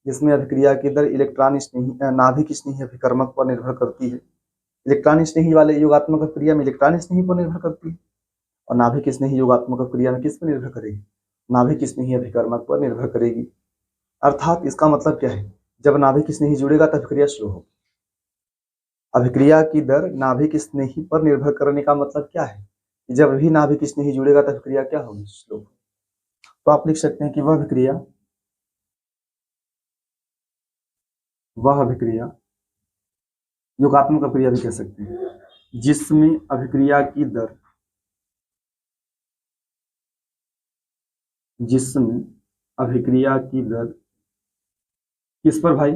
जिसमें अभिक्रिया की दर इलेक्ट्रॉन स्नेही नाभिक स्नेही अभिकर्मक पर निर्भर करती है। इलेक्ट्रॉन स्नेही वाले योगात्मक अभिक्रिया में इलेक्ट्रॉन स्नेही पर निर्भर करती है, और नाभिक स्नेही योगात्मक अभिक्रिया में किस पर निर्भर करेगी, नाभिक स्नेही अभिकर्मक पर निर्भर करेगी। अर्थात इसका मतलब क्या है, जब नाभिक स्नेही जुड़ेगा तब अभिक्रिया स्लो होगी। अभिक्रिया की दर नाभिक स्नेही पर निर्भर करने का मतलब क्या है, जब भी नाभिक स्नेही जुड़ेगा तब अभिक्रिया क्या होगी, स्लो। तो आप लिख सकते हैं कि वह अभिक्रिया योगात्मक अभिक्रिया भी कह सकते हैं, जिसमें अभिक्रिया की दर, जिसमें अभिक्रिया की दर किस पर भाई,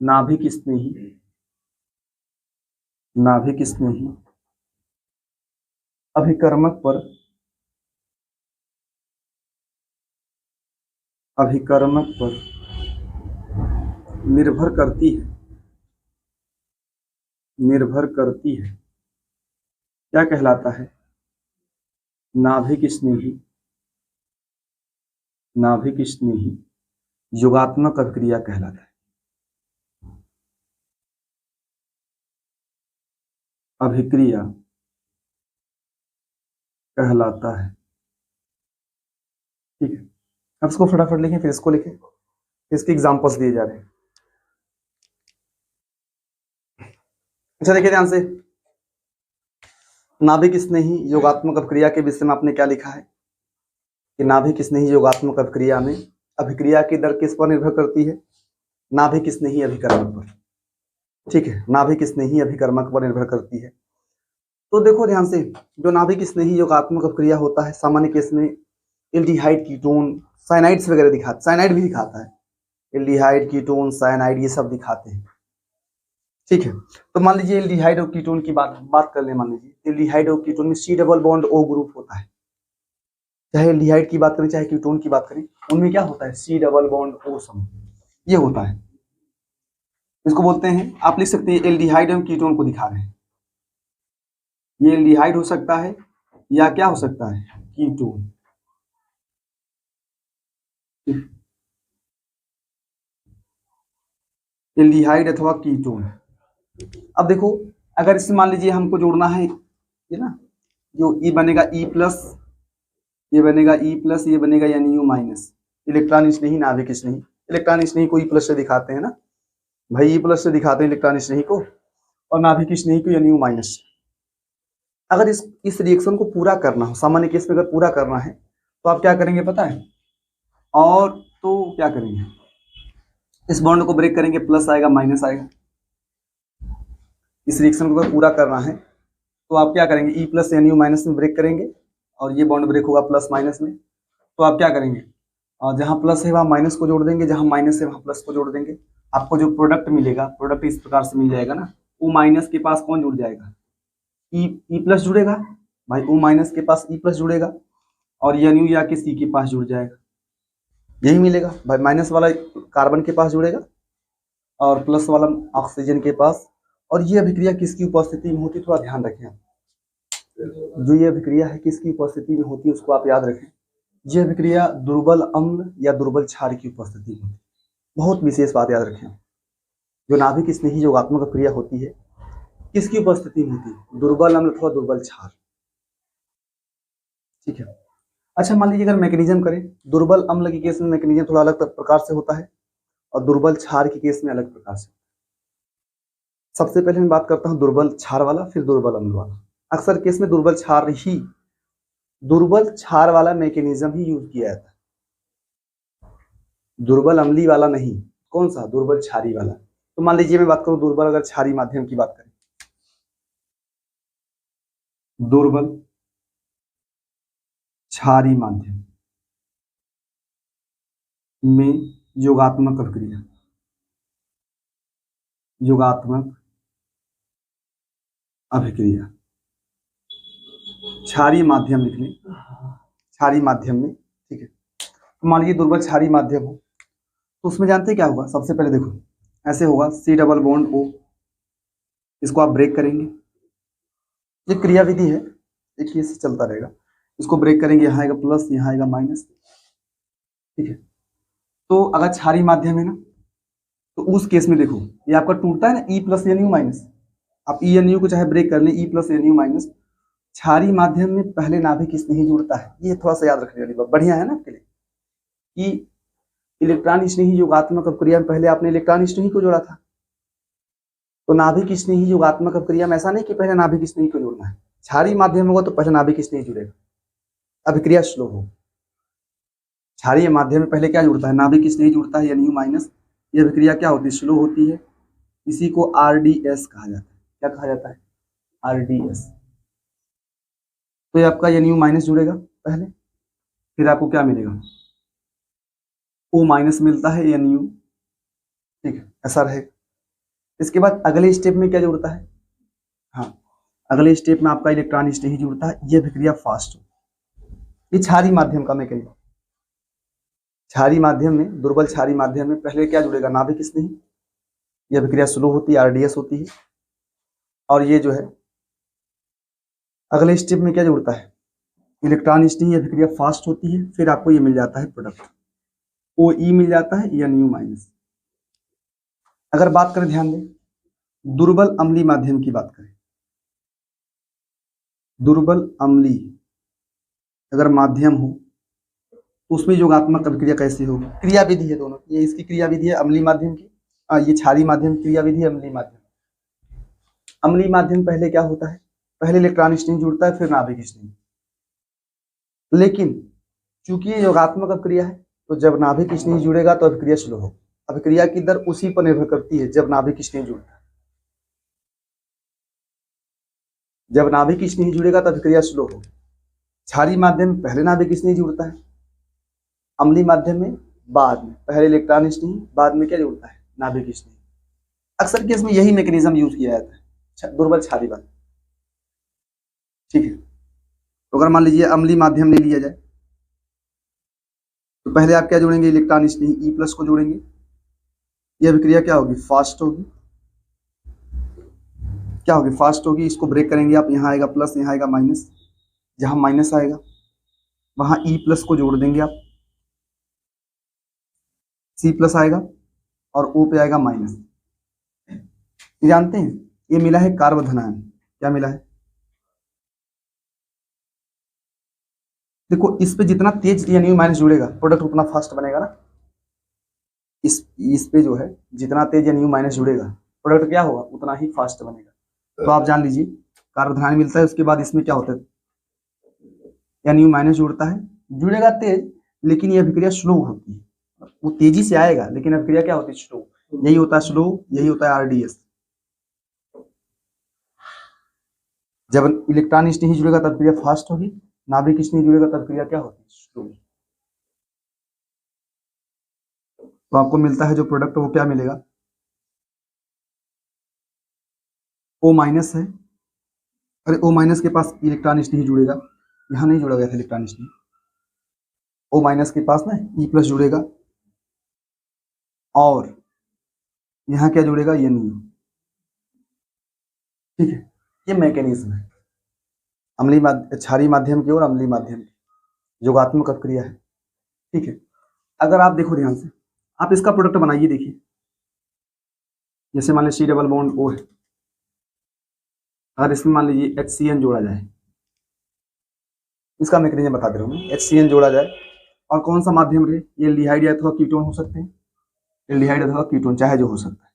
नाभिक स्नेही, नाभिक स्नेही अभिकर्मक पर, अभिकर्मक पर निर्भर करती है, निर्भर करती है, क्या कहलाता है, नाभिक स्नेही, नाभिक स्नेही योगात्मक अभिक्रिया कहलाता है। अभिक्रिया कहलाता है, ठीक है। अब इसको फटाफट लिखें, फिर इसको लिखें, इसके एग्जांपल्स दिए जा रहे हैं। अच्छा देखिए ध्यान से, नाभिक स्नेही योगात्मक अभिक्रिया के विषय में आपने क्या लिखा है कि नाभिक स्नेही योगात्मक अभिक्रिया में अभिक्रिया की दर किस पर निर्भर करती है, नाभिक स्नेही अभिकर्मक पर, ठीक है, नाभिक स्नेही अभिकर्मक पर निर्भर करती है। तो देखो ध्यान से, जो नाभिक स्नेही योगात्मक अभिक्रिया होता है, सामान्य केस में एल्डिहाइड कीटोन साइनाइड्स वगैरह दिखाता, साइनाइड भी दिखाता है, एल्डिहाइड कीटोन साइनाइड ये सब दिखाते हैं, ठीक है। तो मान लीजिए एल्डिहाइड और कीटोन की बात कर ले, मान लीजिए एल्डिहाइड और कीटोन में C double bond O group होता है, चाहे एल्डिहाइड की बात करें चाहे कीटोन की बात करें, उनमें क्या होता है, सी डबल बॉन्ड ओ समूह, ये होता है। इसको बोलते हैं, आप लिख सकते हैं एल्डिहाइड एवं कीटोन को दिखा रहे हैं, ये एल्डिहाइड हो सकता है या क्या हो सकता है, कीटोन। एल्डिहाइड अथवा कीटोन। अब देखो, अगर इसमें मान लीजिए हमको जोड़ना है, ये ना, जो ई बनेगा ई प्लस, ये बनेगा ई प्लस, ये बनेगा यानी यू माइनस, इलेक्ट्रॉन स्नेही नाभिक स्नेही, इलेक्ट्रॉन स्नेही को ई प्लस से दिखाते हैं ना भाई, ई प्लस से दिखाते हैं इलेक्ट्रॉन स्नेही को, और नाभिक स्नेही को यानी यू माइनस से। अगर इस रिएक्शन को पूरा करना हो, सामान्य केस में अगर पूरा करना है तो आप क्या करेंगे पता है, और तो क्या करेंगे, इस बॉन्ड को ब्रेक करेंगे, प्लस आएगा माइनस आएगा। इस रिएक्शन को पूरा करना है तो आप क्या करेंगे, E plus N U minus में ब्रेक करेंगे और ये बॉन्ड ब्रेक होगा प्लस माइनस में। तो आप क्या करेंगे, जहाँ प्लस है वहाँ माइनस को जोड़ देंगे, जहाँ माइनस है वहाँ प्लस को जोड़ देंगे। आपको जो प्रोडक्ट मिलेगा, प्रोडक्ट इस प्रकार से मिल जाएगा ना, ओ माइनस के पास कौन जुड़ जाएगा, ई प्लस जुड़ेगा भाई, ओ माइनस के पास ई प्लस जुड़ेगा और एन यू या के सी के पास जुड़ जाएगा, यही मिलेगा भाई। माइनस वाला कार्बन के पास जुड़ेगा और प्लस वाला ऑक्सीजन के पास। और ये अभिक्रिया किसकी उपस्थिति में होती है, थोड़ा ध्यान रखें। जो ये अभिक्रिया है किसकी उपस्थिति में होती है उसको आप याद रखें। यह अभिक्रिया दुर्बल अम्ल या दुर्बल क्षार की उपस्थिति में होती है। बहुत विशेष बात याद रखें, जो नाभिक स्नेही योगात्मक अभिक्रिया होती है किसकी उपस्थिति में होती है, दुर्बल अम्ल अथवा दुर्बल क्षार। ठीक है। अच्छा मान लीजिए अगर मैकेनिज्म करें, दुर्बल अम्ल के केस में मैकेनिज्म थोड़ा अलग प्रकार से होता है और दुर्बल क्षार के केस में अलग प्रकार से। सबसे पहले मैं बात करता हूं दुर्बल क्षार वाला, फिर दुर्बल अम्ल वाला। अक्सर केस में दुर्बल क्षार वाला मैकेनिज्म ही यूज किया जाता है, दुर्बल अम्ली वाला नहीं। कौन सा, दुर्बल क्षारी वाला। तो मान लीजिए मैं बात करूं दुर्बल अगर क्षारी माध्यम की बात करें, दुर्बल क्षारी माध्यम में योगात्मक अभिक्रिया, योगात्मक अभिक्रिया क्षारी माध्यम लिख लें, क्षारी माध्यम में। ठीक है। तो मान लीजिए दुर्बल क्षारी माध्यम हो तो उसमें जानते हैं क्या होगा, सबसे पहले देखो ऐसे होगा सी डबल बॉन्ड ओ, इसको आप ब्रेक करेंगे, ये क्रियाविधि है, एक ही से चलता रहेगा। इसको ब्रेक करेंगे, यहाँ आएगा प्लस, यहाँ आएगा माइनस। ठीक है। तो अगर क्षारी माध्यम है ना तो उस केस में देखो ये आपका टूटता है ना, E plus N U minus, आप ई एन यू को चाहे ब्रेक कर लें, E plus N U minus. क्षारी माध्यम में पहले नाभिक स्नेही जुड़ता है, ये थोड़ा सा याद रखने वाली बात, बढ़िया है ना आपके लिए, कि इलेक्ट्रॉन स्नेही योगात्मक अभिक्रिया में पहले आपने इलेक्ट्रॉन स्नेही को जोड़ा था। तो नाभिक स्नेही योगात्मक अभिक्रिया में ऐसा नहीं कि पहले नाभिक स्नेही को जोड़ना है, क्षारी माध्यम होगा तो पहले नाभिक स्नेही जुड़ेगा, अभिक्रिया स्लो हो। क्षारीय माध्यम में पहले क्या जुड़ता है, नाभिक स्नेही जुड़ता है एन यू माइनस। यह अभिक्रिया क्या होती है, स्लो होती है, इसी को आरडीएस कहा जाता है। क्या कहा जाता है, आरडीएस। तो ये आपका एन यू माइनस जुड़ेगा पहले, फिर आपको क्या मिलेगा, ओ माइनस मिलता है एन यू। ठीक है, ऐसा रहेगा। इसके बाद अगले स्टेप में क्या जुड़ता है, हाँ अगले स्टेप में आपका इलेक्ट्रॉन स्नेही जुड़ता है। यह अभिक्रिया फास्ट हो, ये क्षारी माध्यम का मैं कही, क्षारी माध्यम में, दुर्बल क्षारी माध्यम में पहले क्या जुड़ेगा, नाभिक स्नेही। यह अभिक्रिया स्लो होती है, आरडीएस होती है। और ये जो है अगले स्टेप में क्या जुड़ता है, इलेक्ट्रॉन स्नेही। अभिक्रिया फास्ट होती है, फिर आपको ये मिल जाता है प्रोडक्ट, ओ ई मिल जाता है एन यू माइनस। अगर बात करें, ध्यान दें, दुर्बल अम्लीय माध्यम की बात करें, दुर्बल अम्लीय अगर माध्यम हो तो उसमें योगात्मक अभिक्रिया कैसे होगी, क्रियाविधि है दोनों, ये इसकी क्रियाविधि है अम्लीय माध्यम की, ये क्षारीय माध्यम की क्रियाविधि है अम्लीय माध्यम। अम्लीय माध्यम पहले क्या होता है, पहले इलेक्ट्रॉन स्नेही जुड़ता है, फिर नाभिक स्नेही। लेकिन चूंकि ये योगात्मक अभिक्रिया है तो जब नाभिक स्नेही जुड़ेगा तो अभिक्रिया स्लो होगी। अभिक्रिया की दर उसी पर निर्भर करती है जब नाभिक स्नेही जुड़ता है। जब नाभिक स्नेही जुड़ेगा तो अभिक्रिया स्लो होगी। क्षारीय माध्यम में पहले नाभिक स्नेही जुड़ता है, अम्लीय माध्यम में बाद में, पहले इलेक्ट्रॉन स्नेही, बाद में क्या जुड़ता है, नाभिक स्नेही। अक्सर केस में यही मैकेनिज्म यूज किया जाता है, दुर्बल क्षारीय वाला। ठीक है। तो अगर मान लीजिए अम्लीय माध्यम ले लिया जाए तो पहले आप क्या जोड़ेंगे, इलेक्ट्रॉन स्नेही ई प्लस को जोड़ेंगे। यह अभिक्रिया क्या होगी, फास्ट होगी। क्या होगी, फास्ट होगी। इसको ब्रेक करेंगे आप, यहाँ आएगा प्लस, यहाँ आएगा माइनस, जहां माइनस आएगा वहां ई प्लस को जोड़ देंगे आप, सी प्लस आएगा और ओ पे आएगा माइनस। जानते हैं ये मिला है कार्बोधनायन। क्या मिला है, देखो इस पे जितना तेज एन यू माइनस जुड़ेगा प्रोडक्ट उतना फास्ट बनेगा ना। इस पे जो है जितना तेज एन यू माइनस जुड़ेगा प्रोडक्ट क्या होगा, उतना ही फास्ट बनेगा। तो आप जान लीजिए कार्बोधनायन मिलता है, उसके बाद इसमें क्या होता है, एन यू माइनस जुड़ता है, जुड़ेगा तेज लेकिन ये अभिक्रिया स्लो होती है, वो तेजी से आएगा लेकिन अभिक्रिया क्या होती है, स्लो। यही होता है स्लो, यही होता है आरडीएस। जब इलेक्ट्रॉन इसमें ही जुड़ेगा तब क्रिया फास्ट होगी, नाभिक इसमें जुड़ेगा तब क्रिया क्या होती है, स्लो। तो आपको मिलता है जो प्रोडक्ट वो क्या मिलेगा, O माइनस है। अरे O माइनस के पास इलेक्ट्रॉन इसमें ही जुड़ेगा, यहाँ नहीं जुड़ा गया था इलेक्ट्रॉन इसमें। O माइनस के पास ना E प्लस जुड़ेगा और यहाँ क्या जुड़ेगा, ये नहीं। ठीक है, ये मैकेनिज्म है क्षारीय माध्यम की और अम्लीय माध्यम की योगात्मक अपक्रिया है। ठीक है, अगर आप देखो ध्यान से, आप इसका प्रोडक्ट बनाइए, देखिए जैसे मान लीजिए C डबल बॉन्ड O है, अगर इसमें मान लीजिए HCN जोड़ा जाए, इसका मैकेनिज्म बता दे रहा हूँ मैं, HCN जोड़ा जाए और कौन सा माध्यम रहे, ये एल्डिहाइड अथवा कीटोन हो सकते हैं, एल्डिहाइड अथवा कीटोन चाहे जो हो सकता है।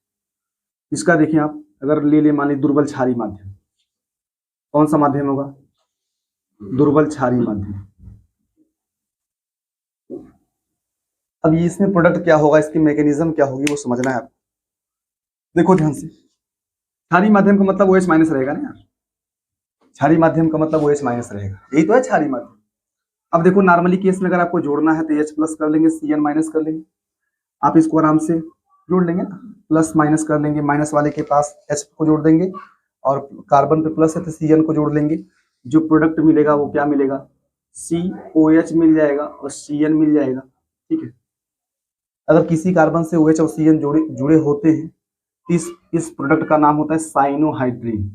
इसका देखिए आप अगर ले मान लीजिए दुर्बल क्षारीय माध्यम, कौन सा माध्यम होगा, दुर्बल क्षारीय माध्यम। अब इसमें प्रोडक्ट क्या होगा, इसकी मैकेनिज्म क्या होगी वो समझना है आपको। देखो ध्यान से, क्षारीय माध्यम का मतलब OH माइनस रहेगा ना यार, क्षारीय माध्यम का मतलब OH माइनस रहेगा, यही तो है क्षारीय माध्यम। अब देखो नॉर्मली केस में अगर आपको जोड़ना है तो H प्लस कर लेंगे, Cn माइनस कर लेंगे, आप इसको आराम से जोड़ लेंगे ना, प्लस माइनस कर लेंगे, माइनस वाले के पास H को जोड़ देंगे और कार्बन पे प्लस है तो Cn को जोड़ लेंगे, जो प्रोडक्ट मिलेगा वो क्या मिलेगा, COH मिल जाएगा और Cn मिल जाएगा। ठीक है, अगर किसी कार्बन से OH और Cn जुड़े होते हैं तो इस प्रोडक्ट का नाम होता है साइनोहाइड्रिन।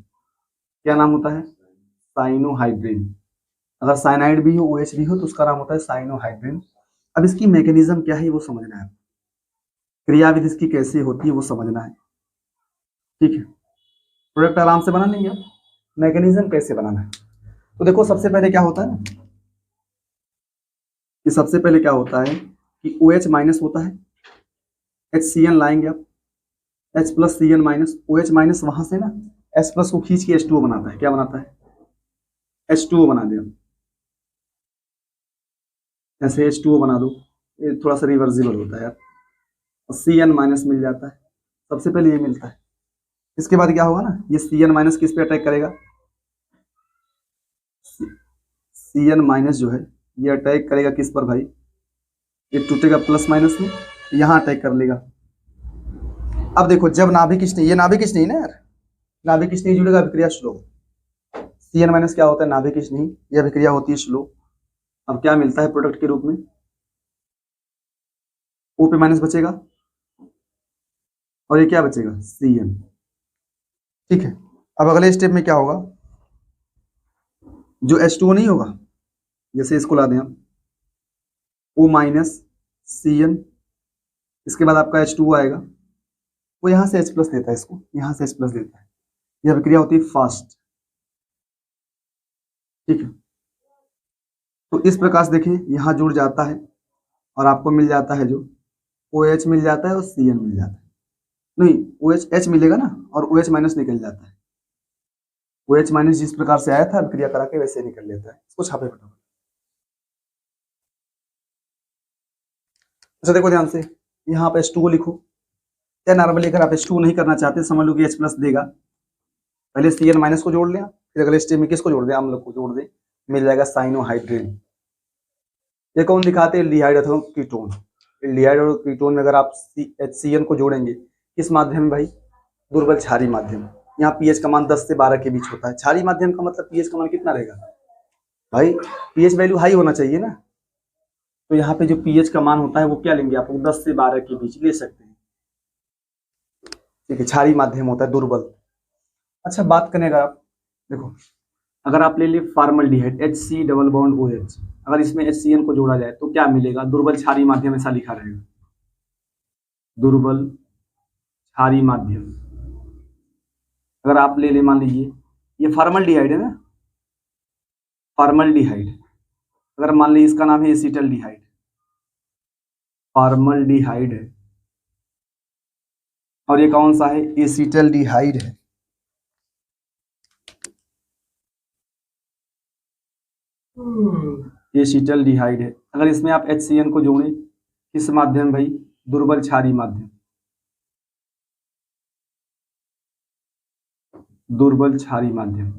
क्या नाम होता है, साइनोहाइड्रिन। अगर साइनाइड भी हो OH भी हो तो उसका नाम होता है साइनोहाइड्रिन। अब इसकी मैकेनिज्म क्या है वो समझना है, क्रियाविधि इसकी कैसे होती है वो समझना है। ठीक है, प्रोडक्ट आराम से बना लेंगे, मैकेनिज्म कैसे बनाना है। तो देखो सबसे पहले क्या होता है ना, कि सबसे पहले क्या होता है कि OH माइनस होता है, HCN लाएंगे आप, H plus Cn minus, OH minus वहां से ना H प्लस को खींच के H2O बनाता है, क्या बनाता है, H2O बना दिया, ऐसे H2O बना दो, ये थोड़ा सा रिवर्सिबल होता है यार, और Cn माइनस मिल जाता है, सबसे पहले ये मिलता है। इसके बाद क्या होगा ना, ये Cn माइनस किस पे अटैक करेगा, Cn माइनस जो है ये अटैक करेगा किस पर भाई, ये टूटेगा प्लस माइनस में, यहाँ अटैक कर लेगा। अब देखो जब नाभिक स्नेही, ये नाभिक स्नेही ना यार, नाभिक स्नेही जुड़ेगा अभिक्रिया स्लो, Cn माइनस क्या होता है, नाभिक स्नेही, ये अभिक्रिया होती है स्लो। अब क्या मिलता है प्रोडक्ट के रूप में, O पे माइनस बचेगा और ये क्या बचेगा, Cn। ठीक है, अब अगले स्टेप में क्या होगा, जो H2O नहीं होगा, जैसे इसको ला दें हम O माइनस Cn, इसके बाद आपका H2O आएगा, वो यहाँ से H प्लस देता है, इसको यहाँ से H प्लस देता है, यह अभिक्रिया होती है फास्ट। ठीक है, तो इस प्रकार से देखिए यहाँ जुड़ जाता है और आपको मिल जाता है जो OH मिल जाता है और Cn मिल जाता है, नहीं OH H मिलेगा ना और OH माइनस निकल जाता है, OH माइनस जिस प्रकार से आया था अभिक्रिया करा के वैसे निकल लेता है, इसको छापे फटाफट। अच्छा देखो ध्यान से, यहाँ पे H2O लिखो, या नॉर्मली अगर आप H2O नहीं करना चाहते समझ लो कि H प्लस देगा, पहले Cn माइनस को जोड़ लिया, फिर अगले स्टेप में किसको जोड़ दे, अम्ल को जोड़ दे, मिल जाएगा साइनोहाइड्रिन। ये कौन दिखाते हैं, एल्डिहाइड अथवा कीटोन। एल्डिहाइड और कीटोन में अगर आप HCN को जोड़ेंगे किस माध्यम में भाई, दुर्बल क्षारीय माध्यम। यहाँ पीएच का मान 10 से 12 के बीच होता है, क्षारीय माध्यम का मतलब पीएच का मान कितना रहेगा भाई, पीएच वैल्यू हाई होना चाहिए ना, तो यहाँ पे जो पीएच का मान होता है वो क्या लेंगे आप, 10 से 12 के बीच ले सकते हैं। ठीक है, क्षारीय माध्यम होता है दुर्बल। अच्छा बात करें अगर आप देखो, अगर आप ले लिए formaldehyde HC double bond OH, अगर इसमें HCN को जोड़ा जाए तो क्या मिलेगा, दुर्बल क्षारीय माध्यम ऐसा लिखा रहेगा, दुर्बल क्षारीय माध्यम। अगर आप ले मान लीजिए ये फॉर्मल्डिहाइड है ना, फॉर्मल्डिहाइड, अगर मान लीजिए इसका नाम है एसिटल्डिहाइड, फॉर्मल्डिहाइड है और ये कौन सा है, एसिटल्डिहाइड है। एसिटल्डिहाइड है, अगर इसमें आप HCN को जोड़ें किस माध्यम भाई, दुर्बल क्षारीय माध्यम, दुर्बल क्षारीय माध्यम।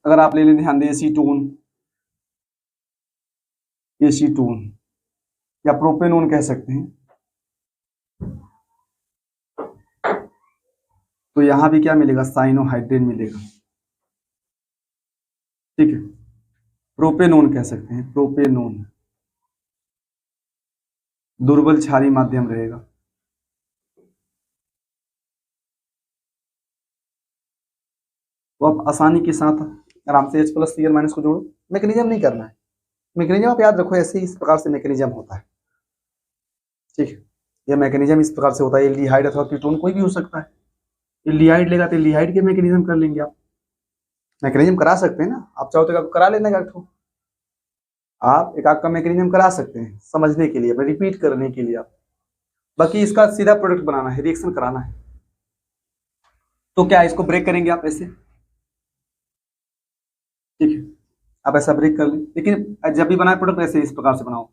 अगर आप ले लें ध्यान दें एसीटोन, एसीटोन या प्रोपेनोन कह सकते हैं, तो यहां भी क्या मिलेगा, साइनोहाइड्रेन मिलेगा। ठीक है, प्रोपेनोन कह सकते हैं, प्रोपेनोन दुर्बल क्षारीय माध्यम रहेगा। तो आप आसानी के साथ आराम से H+Cl- को जोड़ो। मैकेनिज्म नहीं करना है, मैकेनिज्म आप याद रखो, ऐसे इस प्रकार से मैकेनिज्म होता है। ठीक है, यह मैकेनिज्म इस प्रकार से होता है। एल्डिहाइड अथवा कीटोन कोई भी हो सकता है। एल्डिहाइड लेगा तो एल्डिहाइड के मैकेनिज्म कर लेंगे आप, मैकेनिज्म करा सकते हैं ना, आप चाहो तो करा लेना एक आध, आप एक आध का मैकेनिज्म करा सकते हैं समझने के लिए, रिपीट करने के लिए आप, बाकी इसका सीधा प्रोडक्ट बनाना है, रिएक्शन कराना है। तो क्या इसको ब्रेक करेंगे आप ऐसे, ठीक है, आप ऐसा ब्रेक कर लें, लेकिन जब भी बनाए प्रोडक्ट ऐसे इस प्रकार से बनाओ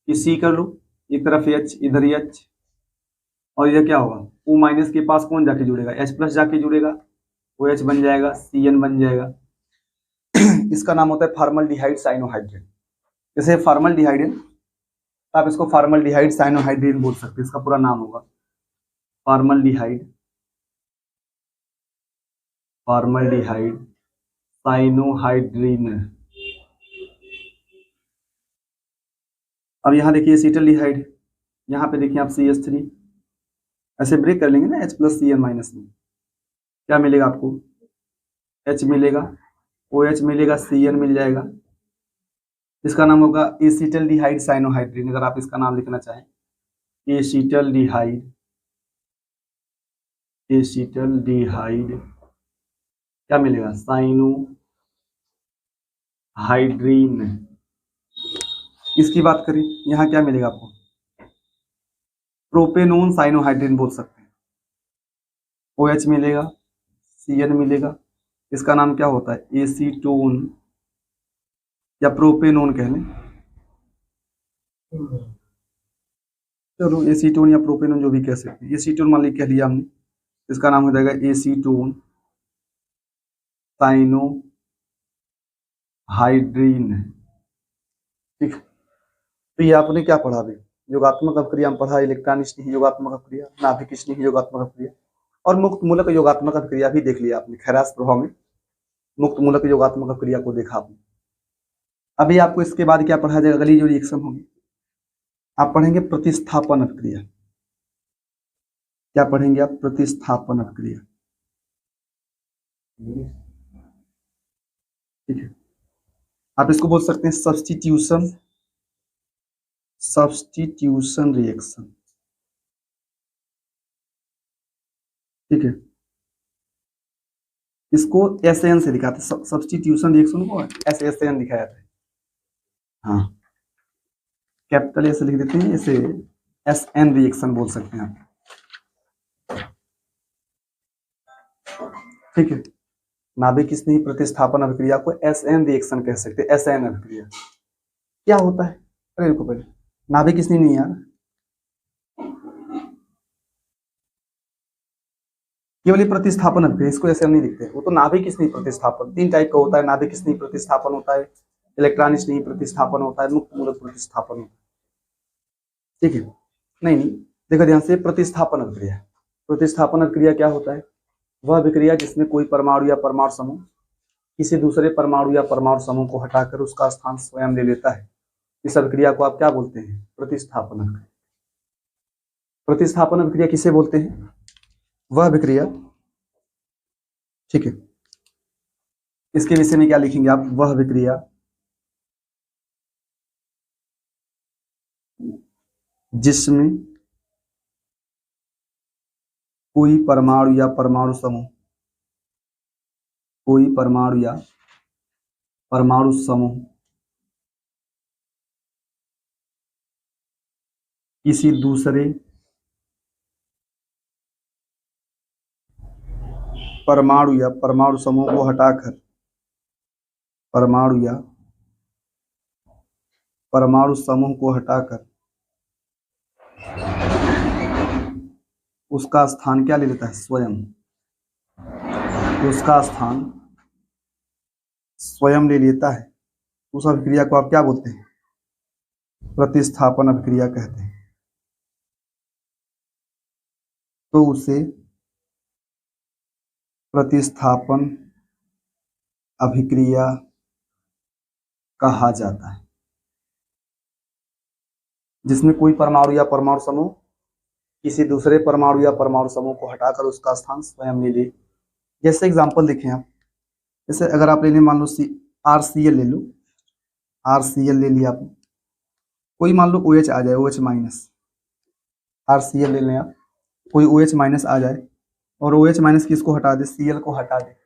कि सी कर लो, एक तरफ H इधर H, और इधर क्या होगा, O- के पास कौन जाके जुड़ेगा, H+ जाके जुड़ेगा, OH बन जाएगा, CN बन जाएगा। इसका नाम होता है फॉर्मल्डिहाइड साइनोहाइड्रेट। जैसे फॉर्मल्डिहाइड, आप इसको फॉर्मल्डिहाइड साइनोहाइड्रेट बोल सकते हैं, इसका पूरा नाम होगा फॉर्मल्डिहाइड, फॉर्मल्डिहाइड साइनोहाइड्रीन। अब यहाँ देखिए एसिटल्डिहाइड, यहाँ पे देखिए आप CH3, ऐसे ब्रेक कर लेंगे ना H+Cl- में, क्या मिलेगा आपको, H मिलेगा, OH मिलेगा, CN मिल जाएगा। इसका नाम होगा एसिटल्डिहाइड साइनोहाइड्रीन, अगर आप इसका नाम लिखना चाहें, एसिटल्डिहाइड, एसिटल्डिहाइड क्या मिलेगा, साइनोहाइड्रीन। इसकी बात करें, यहाँ क्या मिलेगा आपको, प्रोपेनोन साइनोहाइड्रीन बोल सकते हैं, OH मिलेगा, CN मिलेगा। इसका नाम क्या होता है, एसीटोन या प्रोपेनोन कह लें, चलो एसीटोन या प्रोपेनोन जो भी कह सकते हैं। एसीटोन मान लीजिए कह लिया हमने, इसका नाम हो जाएगा एसीटोन साइनोहाइड्रीन। ठीक, तो ये आपने क्या पढ़ा अभी, योगात्मक अपक्रिया में पढ़ा, इलेक्ट्रॉन स्नेही योगात्मक अपक्रिया, नाभिक स्नेही योगात्मक अपक्रिया, और मुक्त मूलक योगात्मक अपक्रिया भी देख लिया आपने। खैरास प्रभाव में मुक्त मूलक योगात्मक अपक्रिया को देखा आपने। अभी आपको इसके बाद क्या पढ़ा जाएगा, अगली जो रिएक्शन होगी आप पढ़ेंगे प्रतिस्थापन अपक्रिया। क्या पढ़ेंगे आप, प्रतिस्थापन अपक्रिया। ठीक है, आप इसको बोल सकते हैं सब्स्टिट्यूशन, सब्स्टिट्यूशन रिएक्शन। ठीक है, इसको SN से दिखाते हैं, सब्स्टिट्यूशन रिएक्शन को SN दिखाया जाता है। हाँ, कैपिटल S लिख देते हैं, इसे SN रिएक्शन बोल सकते हैं आप। ठीक है, नाभिक स्नेही प्रतिस्थापन अभिक्रिया को SN रिएक्शन कह सकते हैं, SN अभिक्रिया। क्या होता है, अरे रुको पहले, नाभिक स्नेही नहीं यार, केवल प्रतिस्थापन अभिक्रिया, इसको SN नहीं लिखते, वो तो नाभिक स्नेही प्रतिस्थापन। 3 टाइप का होता है, नाभिक स्नेही प्रतिस्थापन होता है, इलेक्ट्रॉन स्नेही प्रतिस्थापन होता है, मुक्त मूलक प्रतिस्थापन होता है। ठीक है, नहीं नहीं, देखो ध्यान से, प्रतिस्थापन अभिक्रिया, प्रतिस्थापन अभिक्रिया क्या होता है, वह अभिक्रिया जिसमें कोई परमाणु या परमाणु समूह किसी दूसरे परमाणु या परमाणु समूह को हटाकर उसका स्थान स्वयं ले लेता है, इस अभिक्रिया को आप क्या बोलते हैं, प्रतिस्थापन अभिक्रिया। प्रतिस्थापन अभिक्रिया किसे बोलते हैं, वह अभिक्रिया, ठीक है, इसके विषय में क्या लिखेंगे आप, वह अभिक्रिया जिसमें कोई परमाणु या परमाणु समूह, कोई परमाणु या परमाणु समूह किसी दूसरे परमाणु या परमाणु समूह को हटाकर, परमाणु या परमाणु समूह को हटाकर उसका स्थान क्या ले लेता है, स्वयं, उसका स्थान स्वयं ले लेता है, उस अभिक्रिया को आप क्या बोलते हैं, प्रतिस्थापन अभिक्रिया कहते हैं। तो उसे प्रतिस्थापन अभिक्रिया कहा जाता है, जिसमें कोई परमाणु या परमाणु समूह किसी दूसरे परमाणु या परमाणु समूह को हटाकर उसका स्थान स्वयं ले ले। जैसे एग्जांपल देखें आप, जैसे अगर आप ले लें, मान लो RCl ले लो, RCl ले लिया आपने, कोई मान लो OH आ जाए, OH माइनस, RCl ले लें आप, कोई OH माइनस आ जाए और OH माइनस किसको हटा दे, Cl को हटा दे,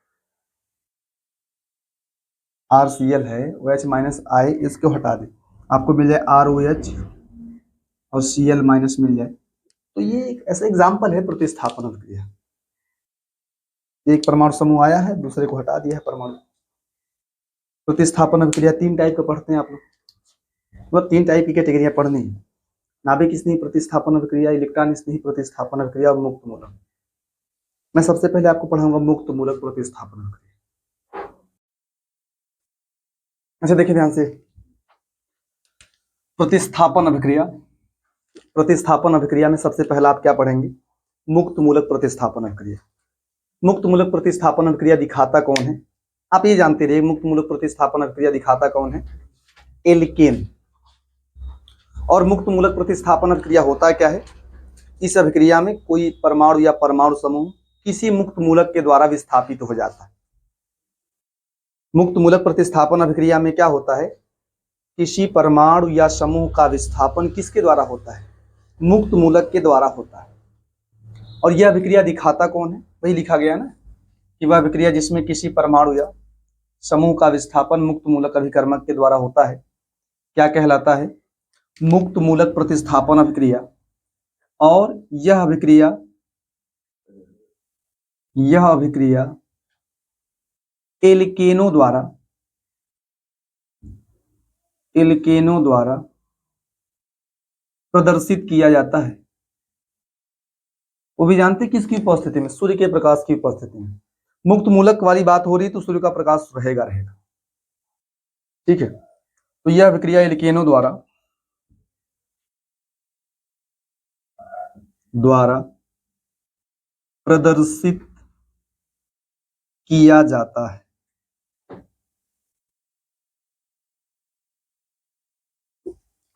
RCl है, OH माइनस आए, इसको हटा दे, आपको मिल जाए ROH और Cl माइनस मिल जाए। तो ये एक ऐसा एग्जाम्पल है प्रतिस्थापन अभिक्रिया। एक परमाणु समूह आया है, दूसरे को हटा दिया है परमाणु। प्रतिस्थापन अभिक्रिया 3 टाइप का पढ़ते हैं आप लोग, मतलब 3 टाइप की कैटेगरियां पढ़नी है, नाभिक स्नेही प्रतिस्थापन अभिक्रिया, इलेक्ट्रॉन स्नेही प्रतिस्थापन अभिक्रिया और मुक्त मूलक। मैं सबसे पहले आपको पढ़ाऊंगा मुक्त मूलक प्रतिस्थापन अभिक्रिया। अच्छा देखिए ध्यान से, प्रतिस्थापन अभिक्रिया, प्रतिस्थापन अभिक्रिया में सबसे पहला आप क्या पढ़ेंगे, मुक्त मूलक प्रतिस्थापन अभिक्रिया। मुक्त मूलक प्रतिस्थापन अभिक्रिया दिखाता कौन है, आप ये जानते रहिए, मुक्त मूलक प्रतिस्थापन अभिक्रिया दिखाता कौन है, एल्केन। और मुक्त मूलक प्रतिस्थापन अभिक्रिया होता क्या है, इस अभिक्रिया में कोई परमाणु या परमाणु समूह किसी मुक्त मूलक के द्वारा विस्थापित हो जाता है। मुक्त मूलक प्रतिस्थापन अभिक्रिया में क्या होता है, किसी परमाणु या समूह का विस्थापन किसके द्वारा होता है, मुक्त मूलक के द्वारा होता है। और यह अभिक्रिया दिखाता कौन है, वही लिखा गया है ना, कि वह अभिक्रिया जिसमें किसी परमाणु या समूह का विस्थापन मुक्त मूलक अभिकर्मक के द्वारा होता है, क्या कहलाता है, मुक्त मूलक प्रतिस्थापन अभिक्रिया। और यह अभिक्रिया एल्केनों द्वारा प्रदर्शित किया जाता है, वो भी जानते किसकी उपस्थिति में, सूर्य के प्रकाश की उपस्थिति में। मुक्त मूलक वाली बात हो रही तो सूर्य का प्रकाश रहेगा, ठीक है। तो यह अभिक्रिया एल्केनों द्वारा प्रदर्शित किया जाता है।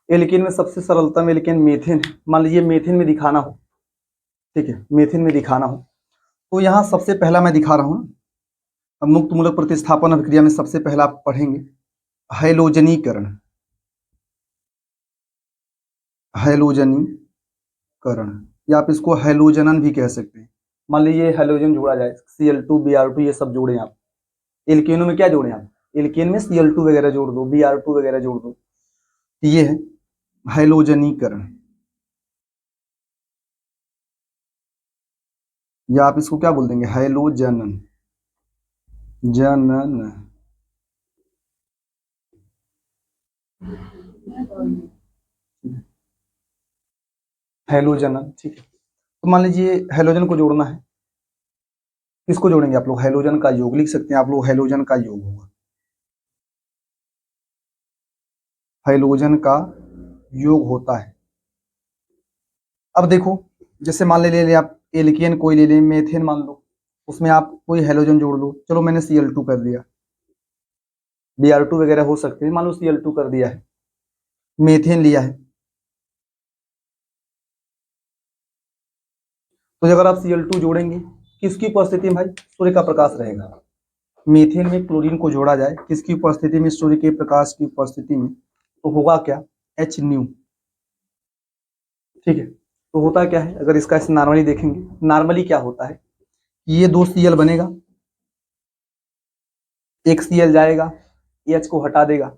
एल्केन में सबसे सरलतम एल्केन मेथेन है। मान लीजिए मेथेन में दिखाना हो, ठीक है, मेथेन में दिखाना हो तो यहाँ सबसे पहला मैं दिखा रहा हूँ। अब मुक्त मूलक प्रतिस्थापन अभिक्रिया में सबसे पहला आप पढ़ेंगे हैलोजनीकरण। या आप इसको हैलोजनन भी कह सकते हैं। मान लीजिए हैलोजन जोड़ा जाए, Cl2 Br2 ये सब जोड़े आप, एल्केनों में क्या जोड़े आप, एल्केन में Cl2 वगैरह जोड़ दो, Br2 वगैरह जोड़ दो, ये है हैलोजनीकरण। या आप इसको क्या बोल देंगे, हैलोजनन, हैलोजनन, ठीक है। तो मान लीजिए हैलोजन को जोड़ना है, किसको जोड़ेंगे आप लोग, हैलोजन का योग लिख सकते हैं आप लोग, हैलोजन का योग होगा, हैलोजन का योग होता है। अब देखो, जैसे मान ले आप एल्केन कोई ले लें, मेथेन मान लो, उसमें आप कोई हैलोजन जोड़ लो, चलो मैंने Cl2 कर दिया, Br2 वगैरह हो सकते हैं, मान लो Cl2 कर दिया है, मेथेन लिया है, तो अगर आप Cl2 जोड़ेंगे किसकी उपस्थिति में भाई, सूर्य का प्रकाश रहेगा। मीथेन में क्लोरीन को जोड़ा जाए किसकी उपस्थिति में, सूर्य के प्रकाश की उपस्थिति में, तो होगा क्या, H न्यू, ठीक है। तो होता क्या है, अगर इसका नॉर्मली देखेंगे, नॉर्मली क्या होता है, ये 2 Cl बनेगा, एक Cl जाएगा, H को हटा देगा।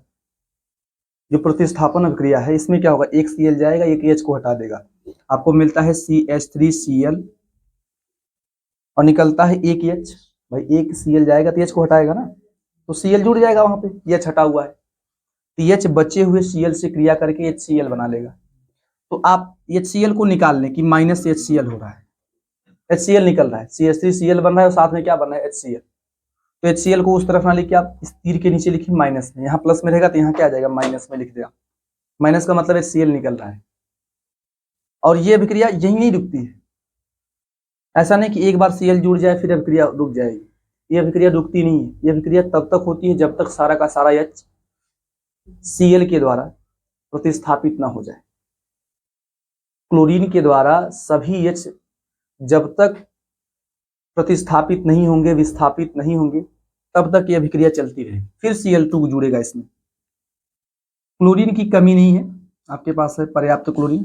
जो प्रतिस्थापन अभिक्रिया है इसमें क्या होगा, एक Cl जाएगा, एक H को हटा देगा, आपको मिलता है CH3Cl और निकलता है एक H। भाई एक Cl जाएगा तो H को हटाएगा ना, तो Cl जुड़ जाएगा वहां पे, H हटा हुआ है। TH बचे हुए Cl से क्रिया करके HCl बना लेगा। तो आप HCl को निकाल लें कि माइनस HCl हो रहा है, HCl निकल रहा है, CH3Cl बन रहा है और साथ में क्या बन रहा है, HCl। तो HCl को उस तरफ ना लिखिए, आप इस तीर के नीचे लिखिए माइनस में, यहाँ प्लस में रहेगा तो यहाँ क्या आ जाएगा, माइनस में लिख दिया। माइनस का मतलब HCl निकल रहा है। और ये अभिक्रिया यही नहीं रुकती है, ऐसा नहीं कि एक बार Cl जुड़ जाए फिर अभिक्रिया रुक जाएगी। ये अभिक्रिया रुकती नहीं है, ये अभिक्रिया तब तक होती है जब तक सारा का सारा H Cl के द्वारा प्रतिस्थापित ना हो जाए। क्लोरीन के द्वारा सभी H जब तक प्रतिस्थापित नहीं होंगे, विस्थापित नहीं होंगे, तब तक ये अभिक्रिया चलती रहेगी। फिर Cl2 जुड़ेगा इसमें। क्लोरीन की कमी नहीं है, आपके पास है पर्याप्त क्लोरीन,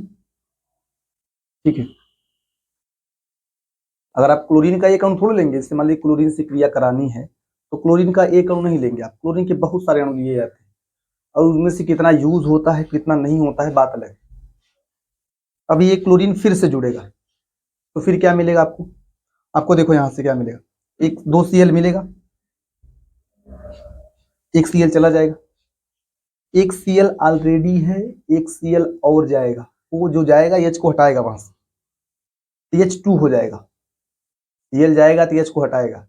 ठीक है। अगर आप क्लोरीन का एक अणु थोड़ा लेंगे, जैसे मान लीजिए क्लोरीन से क्रिया करानी है तो क्लोरीन का एक अणु नहीं लेंगे आप, क्लोरीन के बहुत सारे अणु लिए जाते हैं और उनमें से कितना यूज होता है कितना नहीं होता है बात अलग है। अब ये क्लोरीन फिर से जुड़ेगा तो फिर क्या मिलेगा आपको, आपको देखो यहां से क्या मिलेगा, एक 2 Cl मिलेगा, एक Cl चला जाएगा, एक Cl ऑलरेडी है, एक Cl और जाएगा, वो जो जाएगा H को हटाएगा वहां से, TH2 हो जाएगा। Cl जाएगा तो H को हटाएगा,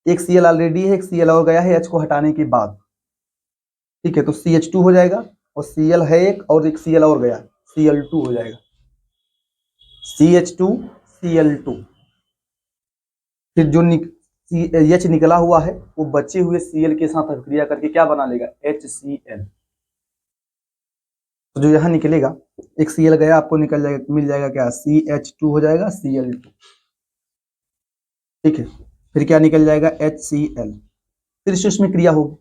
एक Cl ऑलरेडी है, एक Cl और गया है H को हटाने के बाद, ठीक है। तो CH2 हो जाएगा और Cl है एक और एक Cl और गया, Cl2 हो जाएगा, CH2 Cl2। फिर जो H निकला हुआ है वो बचे हुए Cl के साथ अभिक्रिया करके क्या बना लेगा, HCl। तो जो यहाँ निकलेगा, एक Cl गया आपको निकल जाएगा, मिल जाएगा क्या, CH2 हो जाएगा Cl2, ठीक है। फिर क्या निकल जाएगा, HCl। फिर से इसमें क्रिया होगी,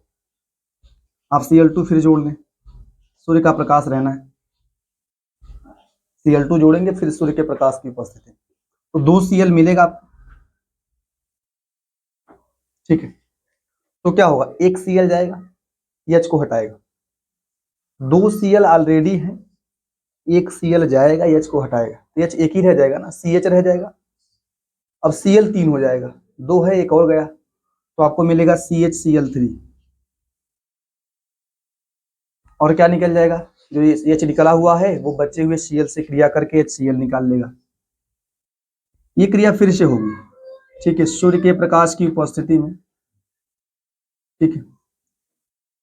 आप Cl2 फिर जोड़ लें, सूर्य का प्रकाश रहना है, Cl2 जोड़ेंगे फिर सूर्य के प्रकाश की उपस्थिति, तो 2 Cl मिलेगा आपको, ठीक है। तो क्या होगा, एक Cl जाएगा H को हटाएगा, 2 Cl ऑलरेडी है, एक Cl जाएगा H को हटाएगा, तो H एक ही रह जाएगा ना, CH रह जाएगा। अब Cl 3 हो जाएगा, 2 है एक और गया, तो आपको मिलेगा CHCl3। और क्या निकल जाएगा, जो H निकला हुआ है वो बचे हुए Cl से क्रिया करके HCl निकाल लेगा। ये क्रिया फिर से होगी, ठीक है, सूर्य के प्रकाश की उपस्थिति में, ठीक है।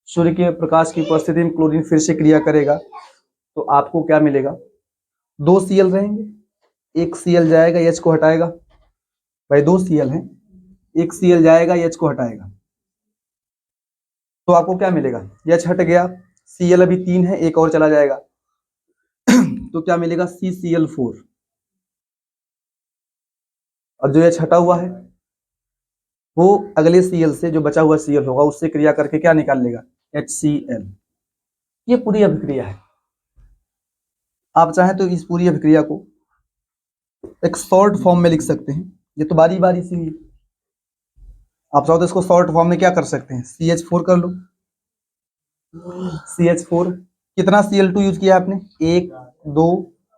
सूर्य के प्रकाश की उपस्थिति में क्लोरीन फिर से क्रिया करेगा तो आपको क्या मिलेगा, 2 Cl रहेंगे, एक Cl जाएगा H को हटाएगा, भाई 2 Cl हैं, एक Cl जाएगा H को हटाएगा, तो आपको क्या मिलेगा, H हट गया, Cl अभी 3 है, एक और चला जाएगा तो क्या मिलेगा, CCl4। और जो H हटा हुआ है वो अगले Cl से, जो बचा हुआ Cl होगा उससे क्रिया करके क्या निकाल लेगा, HCl। ये पूरी अभिक्रिया है। आप चाहें तो इस पूरी अभिक्रिया को एक शॉर्ट फॉर्म में लिख सकते हैं, ये तो बारी बारी से ही, आप चाहो तो इसको शॉर्ट फॉर्म में क्या कर सकते हैं, CH4 कर लो, CH4। कितना Cl2 यूज किया आपने, 1 2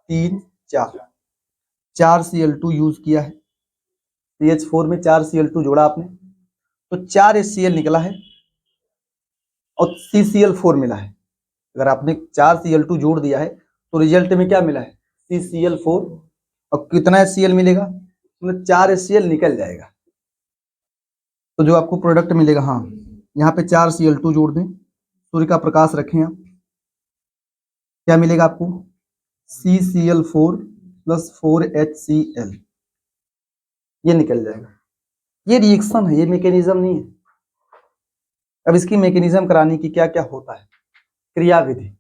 3 4, 4 Cl2 यूज किया है, CH4 में 4 Cl2 जोड़ा आपने तो 4 HCl निकला है और CCl4 मिला है। अगर आपने 4 Cl2 जोड़ दिया है तो रिजल्ट में क्या मिला है, CCl4, और कितना HCl मिलेगा, मतलब 4 HCl निकल जाएगा। तो जो आपको प्रोडक्ट मिलेगा, हाँ यहाँ पे 4 Cl2 जोड़ दें, सूर्य का प्रकाश रखें आप, क्या मिलेगा आपको, CCl4 प्लस 4HCl, ये निकल जाएगा। ये रिएक्शन है, ये मैकेनिज्म नहीं है। अब इसकी मैकेनिज्म कराने की क्या क्या होता है, क्रियाविधि।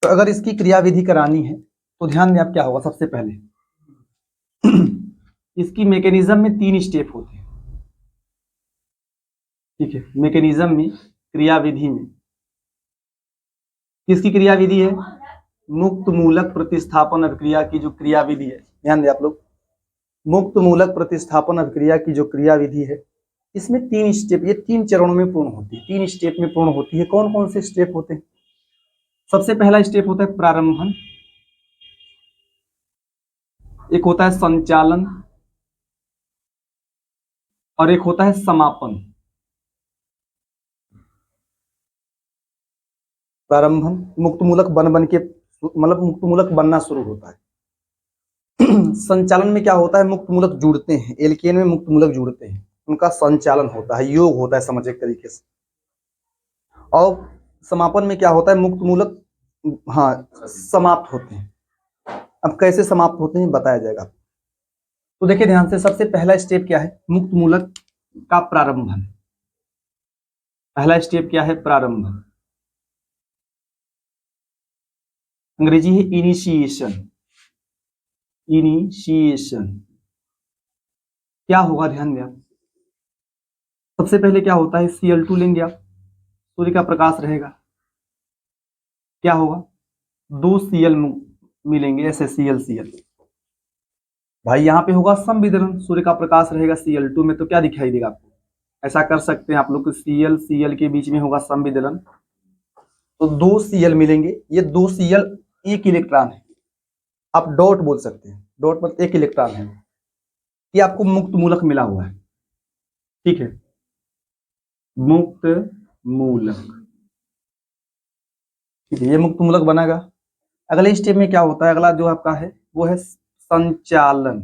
तो अगर इसकी क्रियाविधि करानी है तो ध्यान दें आप, क्या होगा, सबसे पहले इसकी मैकेनिज्म में 3 स्टेप होते हैं, ठीक है। मैकेनिज्म में, क्रियाविधि में, किसकी क्रियाविधि है, मुक्त मूलक प्रतिस्थापन अभिक्रिया की जो क्रियाविधि है, ध्यान दें आप लोग, मुक्त मूलक प्रतिस्थापन अभिक्रिया की जो क्रियाविधि है, इसमें 3 स्टेप, ये 3 चरणों में पूर्ण होती है, 3 स्टेप में पूर्ण होती है। कौन कौन से स्टेप होते हैं, सबसे पहला स्टेप होता है प्रारंभन, एक होता है संचालन और एक होता है समापन। प्रारंभम, मुक्त मूलक बन बन के मतलब मुक्त मूलक बनना शुरू होता है। संचालन में क्या होता है, मुक्त मूलक जुड़ते हैं, एल्केन में मुक्त मूलक जुड़ते हैं, उनका संचालन होता है, योग होता है समझ एक तरीके से। और समापन में क्या होता है, मुक्त मूलक हाँ समाप्त होते हैं। अब कैसे समाप्त होते हैं बताया जाएगा। तो देखिए ध्यान से, सबसे पहला स्टेप क्या है, मुक्त मूलक का प्रारंभन। पहला स्टेप क्या है, प्रारंभन, अंग्रेजी है इनिशिएशन। इनिशिएशन क्या होगा, ध्यान दें आप। सबसे पहले क्या होता है, Cl2 लेंगे आप, सूर्य का प्रकाश रहेगा, क्या होगा, 2 Cl मिलेंगे, ऐसे Cl भाई यहाँ पे होगा संविदलन, सूर्य का प्रकाश रहेगा Cl2 में, तो क्या दिखाई देगा आपको, ऐसा कर सकते हैं आप लोग, Cl के बीच में होगा संविदलन, तो 2 Cl मिलेंगे, ये 2 Cl एक इलेक्ट्रॉन है, आप डॉट बोल सकते हैं, डॉट मतलब एक इलेक्ट्रॉन है, ये आपको मुक्त मूलक मिला हुआ है, ठीक है, मुक्त मूलक, ठीक है, ये मुक्त मूलक बनेगा। अगले स्टेप में क्या होता है, अगला जो आपका है वो है संचालन।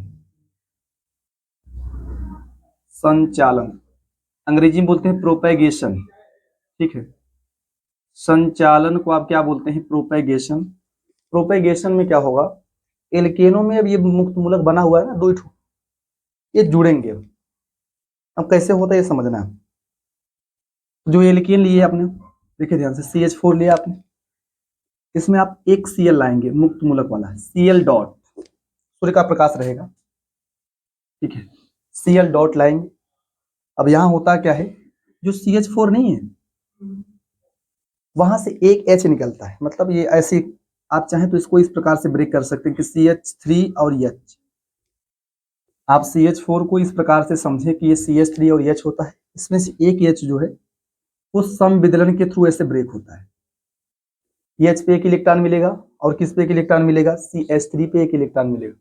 संचालन अंग्रेजी में बोलते हैं प्रोपेगेशन, ठीक है, संचालन को आप क्या बोलते हैं, प्रोपेगेशन। प्रोपेगेशन में क्या होगा, एल्केनों में अब ये मुक्त मूलक बना हुआ है ना, 2 ये जुड़ेंगे। अब कैसे होता है ये समझना है। जो एल्केन लिए आपने, देखिए ध्यान से, CH4 लिया आपने, इसमें आप एक Cl लाएंगे मुक्त मूलक वाला, Cl डॉट, सूर्य का प्रकाश रहेगा, ठीक है, Cl डॉट लाएंगे। अब यहां होता क्या है, जो CH4 नहीं है वहां से एक H निकलता है, मतलब ये ऐसे, आप चाहें तो इसको इस प्रकार से ब्रेक कर सकते हैं कि CH3 और H, आप CH4 को इस प्रकार से समझें कि ये CH3 और H होता है, इसमें से एक H जो है वो संविदलन के थ्रू ऐसे ब्रेक होता है, H पे एक इलेक्ट्रॉन मिलेगा, और किस पे एक इलेक्ट्रॉन मिलेगा, CH3 पे एक इलेक्ट्रॉन मिलेगा,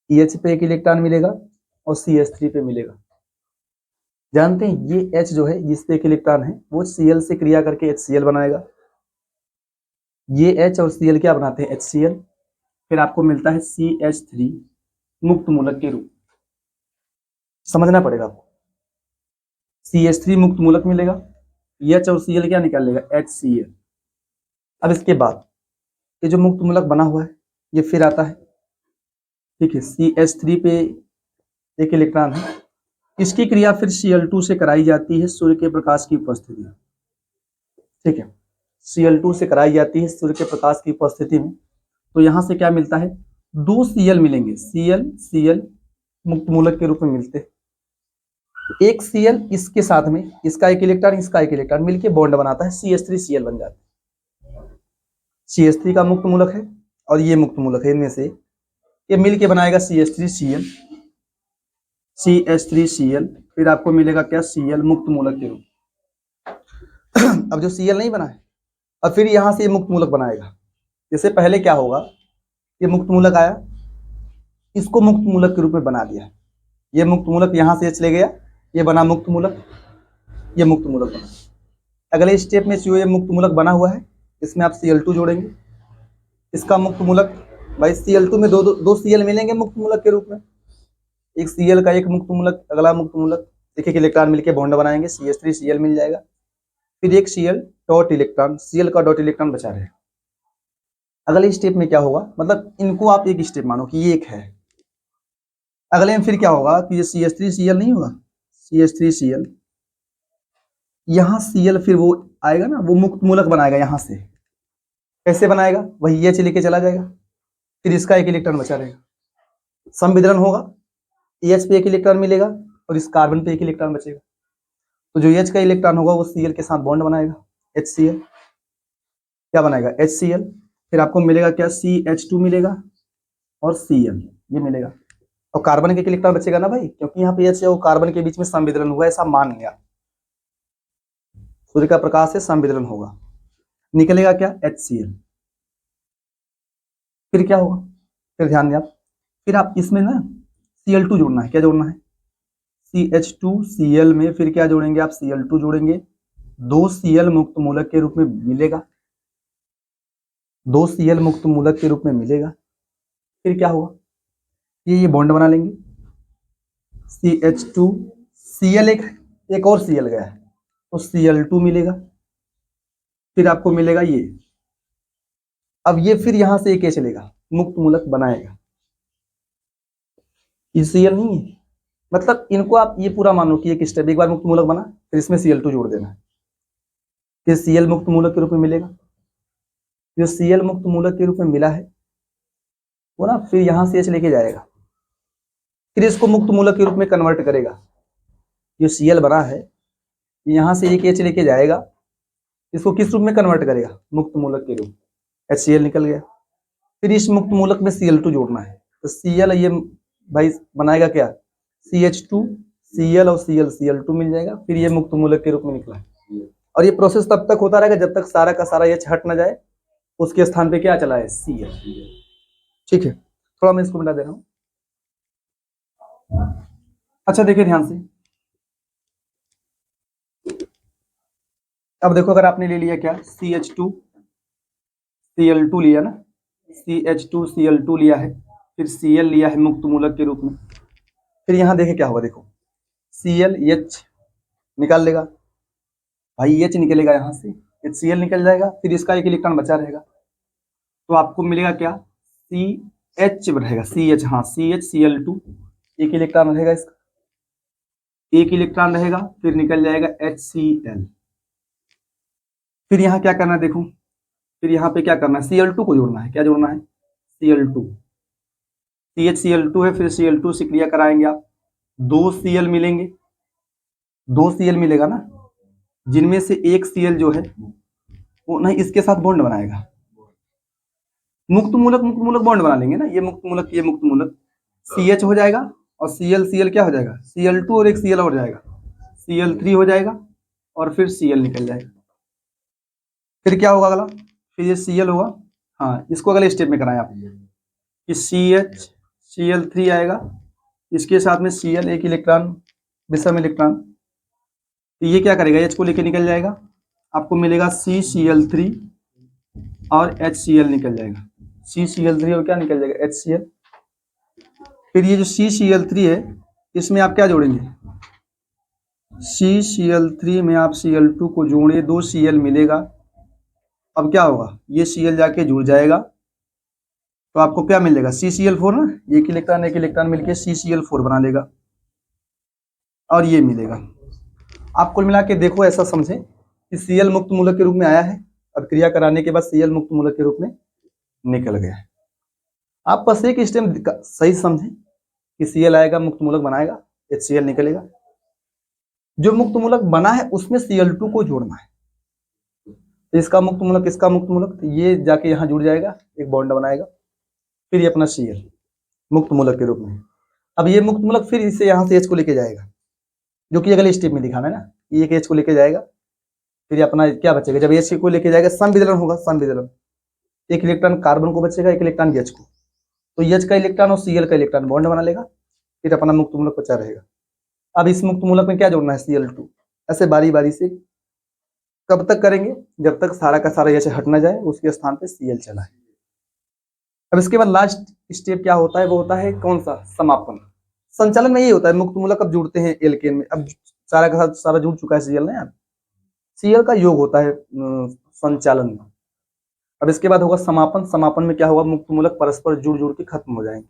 H पे एक इलेक्ट्रॉन मिलेगा और CH3 पे मिलेगा। जानते हैं ये H जो है जिस पे एक इलेक्ट्रॉन है वो Cl से क्रिया करके HCl बनाएगा, ये H और Cl क्या बनाते हैं, HCl, फिर आपको मिलता है CH3 मुक्त मूलक के रूप, समझना पड़ेगा आपको, CH3 मुक्त मूलक मिलेगा, H और Cl क्या निकाल लेगा, HCl। अब इसके बाद ये जो मुक्त मूलक बना हुआ है ये फिर आता है, ठीक है, CH3 पे एक इलेक्ट्रॉन है, इसकी क्रिया फिर Cl2 से कराई जाती है सूर्य के प्रकाश की उपस्थिति में, ठीक है, Cl2 से कराई जाती है सूर्य के प्रकाश की उपस्थिति में, तो यहां से क्या मिलता है, 2 Cl मिलेंगे, Cl मुक्त मूलक के रूप में मिलते हैं, एक Cl इसके साथ में, इसका एक इलेक्ट्रॉन इसका एक इलेक्ट्रॉन मिलके बॉन्ड बनाता है, CH3Cl बन जाता है, CH3 का मुक्त मूलक है और ये मुक्त मूलक है, इनमें से ये मिलके बनाएगा CH3Cl, फिर आपको मिलेगा क्या, Cl मुक्त मूलक के रूप। अब जो Cl नहीं बना है, अब फिर यहां से ये मुक्त मूलक बनाएगा, जैसे पहले क्या होगा, ये मुक्त मूलक आया, इसको मुक्त मूलक के रूप में बना दिया, ये मुक्त मूलक यहां से H ले गया, ये बना मुक्त मूलक, ये मुक्त मूलक बना। अगले स्टेप में जो ये मुक्त मूलक बना हुआ है इसमें आप Cl2 जोड़ेंगे, इसका मुक्त मूलक, भाई Cl2 में दो Cl मिलेंगे मुक्त मूलक के रूप में, एक Cl का एक मुक्त मूलक, अगला मुक्त मूलक, एक एक इलेक्ट्रॉन मिलके बॉन्ड बनाएंगे, CH3Cl मिल जाएगा, फिर एक Cl डॉट इलेक्ट्रॉन, Cl का डॉट इलेक्ट्रॉन बचा रहे। अगले स्टेप में क्या होगा, मतलब इनको आप एक स्टेप मानो कि ये एक है, अगले में फिर क्या होगा कि ये CH3Cl नहीं होगा, CH3Cl, यहाँ Cl फिर वो आएगा ना, वो मुक्त मूलक बनाएगा, यहाँ से कैसे बनाएगा, वही H लेके चला जाएगा, फिर इसका एक इलेक्ट्रॉन बचा रहेगा, संविदलन होगा, H पे एक इलेक्ट्रॉन मिलेगा और इस कार्बन पे एक इलेक्ट्रॉन बचेगा, तो जो H का इलेक्ट्रॉन होगा वो Cl के साथ बॉन्ड बनाएगा, HCl, क्या बनाएगा, HCl, फिर आपको मिलेगा क्या, CH2 मिलेगा और Cl ये मिलेगा, और कार्बन के एक इलेक्ट्रॉन बचेगा ना भाई, क्योंकि यहाँ पे H है वो कार्बन के बीच में संविदलन हुआ, ऐसा मान लिया, सूर्य का प्रकाश से संविदलन होगा, निकलेगा क्या, HCl। फिर क्या होगा, फिर ध्यान दें आप, फिर आप इसमें ना Cl2 जोड़ना है, क्या जोड़ना है, CH2Cl में फिर क्या जोड़ेंगे आप, Cl2 जोड़ेंगे, दो Cl मुक्त मूलक के रूप में मिलेगा, दो Cl मुक्त मूलक के रूप में मिलेगा। फिर क्या हुआ, ये बॉन्ड बना लेंगे, CH2 Cl, एक और Cl गया है तो Cl2 मिलेगा। फिर आपको मिलेगा ये, अब ये फिर यहां से एक H लेगा, मुक्त मूलक बनाएगा, ये Cl नहीं है। मतलब इनको आप ये पूरा मानो कि एक स्टेप, एक बार मुक्त मूलक बना फिर इसमें Cl2 जोड़ देना है, फिर Cl मुक्त मूलक के रूप में मिलेगा। जो Cl मुक्त मूलक के रूप में मिला है वो ना फिर यहां से H लेके जाएगा, फिर इसको मुक्त मूलक के रूप में कन्वर्ट करेगा। जो Cl बना है यहां से एक H लेके जाएगा, इसको किस रूप में कन्वर्ट करेगा, मुक्त मूलक के रूप। HCl निकल गया, फिर इस मुक्त मूलक में Cl2 जोड़ना है, तो Cl ये भाई बनाएगा क्या, CH2 Cl और Cl Cl2 मिल जाएगा, फिर ये मुक्त मूलक के रूप में निकला है। और ये प्रोसेस तब तक होता रहेगा जब तक सारा का सारा H हट ना जाए, उसके स्थान पे क्या चला है, Cl। ठीक है, थोड़ा मैं इसको मिटा दे रहा हूं। अच्छा देखिए ध्यान से, अब देखो अगर आपने ले लिया क्या, CH2 Cl2 लिया ना, CH2 Cl2 लिया है, फिर Cl लिया है मुक्त मूलक के रूप में, फिर यहां देखे क्या होगा, देखो Cl H निकाल लेगा भाई, H निकलेगा यहां से, HCl निकल जाएगा, फिर इसका एक इलेक्ट्रॉन बचा रहेगा, तो आपको मिलेगा क्या, CH रहेगा, CH, हाँ CH Cl2, एक इलेक्ट्रॉन रहेगा इसका, एक इलेक्ट्रॉन रहेगा, फिर निकल जाएगा HCl। फिर यहाँ क्या करना है देखो, फिर यहाँ पे क्या करना है, Cl2 को जोड़ना है, क्या जोड़ना है, Cl2, CHCl2 है, फिर Cl2 से क्रिया कराएंगे आप, दो Cl मिलेंगे, दो Cl मिलेगा ना, जिनमें से एक Cl जो है वो नहीं इसके साथ बॉन्ड बनाएगा, मुक्त मूलक बॉन्ड बना लेंगे ना, ये मुक्त मूलक CH हो जाएगा, और Cl क्या हो जाएगा, Cl2 और एक Cl हो जाएगा, Cl3 हो जाएगा, और फिर Cl निकल जाएगा। फिर क्या होगा अगला, फिर ये Cl होगा, हाँ इसको अगले स्टेप में कराएं आप, कि CH Cl3 आएगा, इसके साथ में Cl एक इलेक्ट्रॉन, विषम इलेक्ट्रॉन, तो ये क्या करेगा, H को लेके निकल जाएगा, आपको मिलेगा CCl3 और HCl निकल जाएगा, CCl3 और क्या निकल जाएगा, HCl। फिर ये जो CCl3 है इसमें आप क्या जोड़ेंगे, CCl3 में आप Cl2 को जोड़े, दो Cl मिलेगा, अब क्या होगा, ये Cl जाके जुड़ जाएगा, तो आपको क्या मिल जाएगा, CCl4 ना, एक इलेक्ट्रॉन मिलके CCl4 बना लेगा, और ये मिलेगा। आप कुल मिला के देखो, ऐसा समझे कि Cl मुक्त मूलक के रूप में आया है, और क्रिया कराने के बाद Cl मुक्त मूलक के रूप में निकल गया है। आप बस एक स्टेप सही समझे कि Cl आएगा, मुक्त मूलक बनाएगा, HCl निकलेगा, जो मुक्त मूलक बना है उसमें Cl2 को जोड़ना है, तो इसका मुक्त मूलक, इसका मुक्त मूलक, तो ये जाके यहाँ जुड़ जाएगा, एक बॉन्ड बनाएगा, फिर ये अपना Cl मुक्त मूलक के रूप में। अब ये मुक्त मूलक फिर इसे यहाँ से H को लेके जाएगा, जो कि अगले स्टेप में दिखाना है ना, ये एक H को लेके जाएगा, फिर अपना क्या बचेगा, जब H को लेके जाएगा समविदलन होगा, समविदलन, एक इलेक्ट्रॉन कार्बन को बचेगा, एक इलेक्ट्रॉन H को, तो H का इलेक्ट्रॉन और Cl का इलेक्ट्रॉन बॉन्ड बना लेगा, फिर अपना मुक्त मूलक बचा रहेगा। अब इस मुक्त मूलक में क्या जोड़ना है, Cl2, ऐसे बारी बारी से कब तक करेंगे, जब तक सारा का सारा H हट ना जाए, उसके स्थान पे Cl चला है। अब इसके बाद लास्ट स्टेप क्या होता है, वो होता है कौन सा, समापन। संचालन में ये होता है, मुक्त मूलक अब जुड़ते हैं एल्केन में, अब सारा का सारा जुड़ चुका है Cl ना यार, Cl का योग होता है संचालन में। अब इसके बाद होगा समापन, समापन में क्या होगा, मुक्त मूलक परस्पर जुड़ जुड़ के खत्म हो जाएंगे,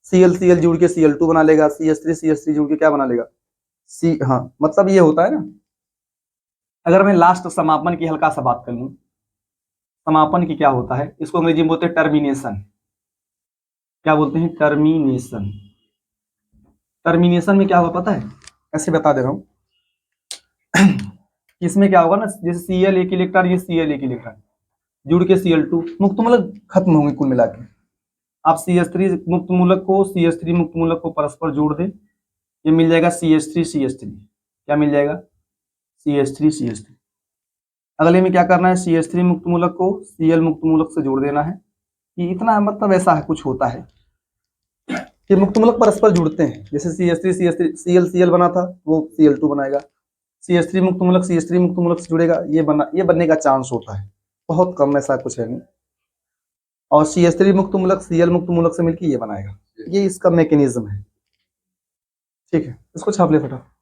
Cl जुड़ के Cl2 बना लेगा, CH3 जुड़ के क्या बना लेगा, हाँ मतलब ये होता है ना। अगर मैं लास्ट समापन की हल्का सा बात कर लूं, समापन की क्या होता है, इसको अंग्रेजी में बोलते हैं टर्मिनेशन, क्या बोलते हैं, टर्मिनेशन। टर्मिनेशन में क्या होगा पता है, ऐसे बता दे रहा हूं, इसमें क्या होगा ना, जैसे Cl एक इलेक्ट्रॉन, ये Cl एक इलेक्ट्रॉन जुड़ के Cl2 मुक्त मूलक खत्म होंगे कुल मिला के, आप CH3 मुक्त मूलक को, CH3 मुक्त मूलक को परस्पर जोड़ दें, ये मिल जाएगा CH3 क्या मिल जाएगा, CH3। अगले में क्या करना है, CH3 मुक्त मूलक को Cl मुक्त मूलक से जोड़ देना है, कि इतना मतलब ऐसा है, कुछ होता है कि मुक्त मूलक परस्पर जुड़ते हैं, जैसे CH3 Cl बना था वो Cl2 बनाएगा, CH3 मुक्त मूलक CH3 मुक्त मूलक से जुड़ेगा, ये बनने का चांस होता है, बहुत कम, ऐसा कुछ है नहीं। और CH3 मुक्त मूलक Cl मुक्त मूलक से मिलकर ये बनाएगा, ये इसका मैकेनिज्म है। ठीक है, इसको छाप ले फटाफट।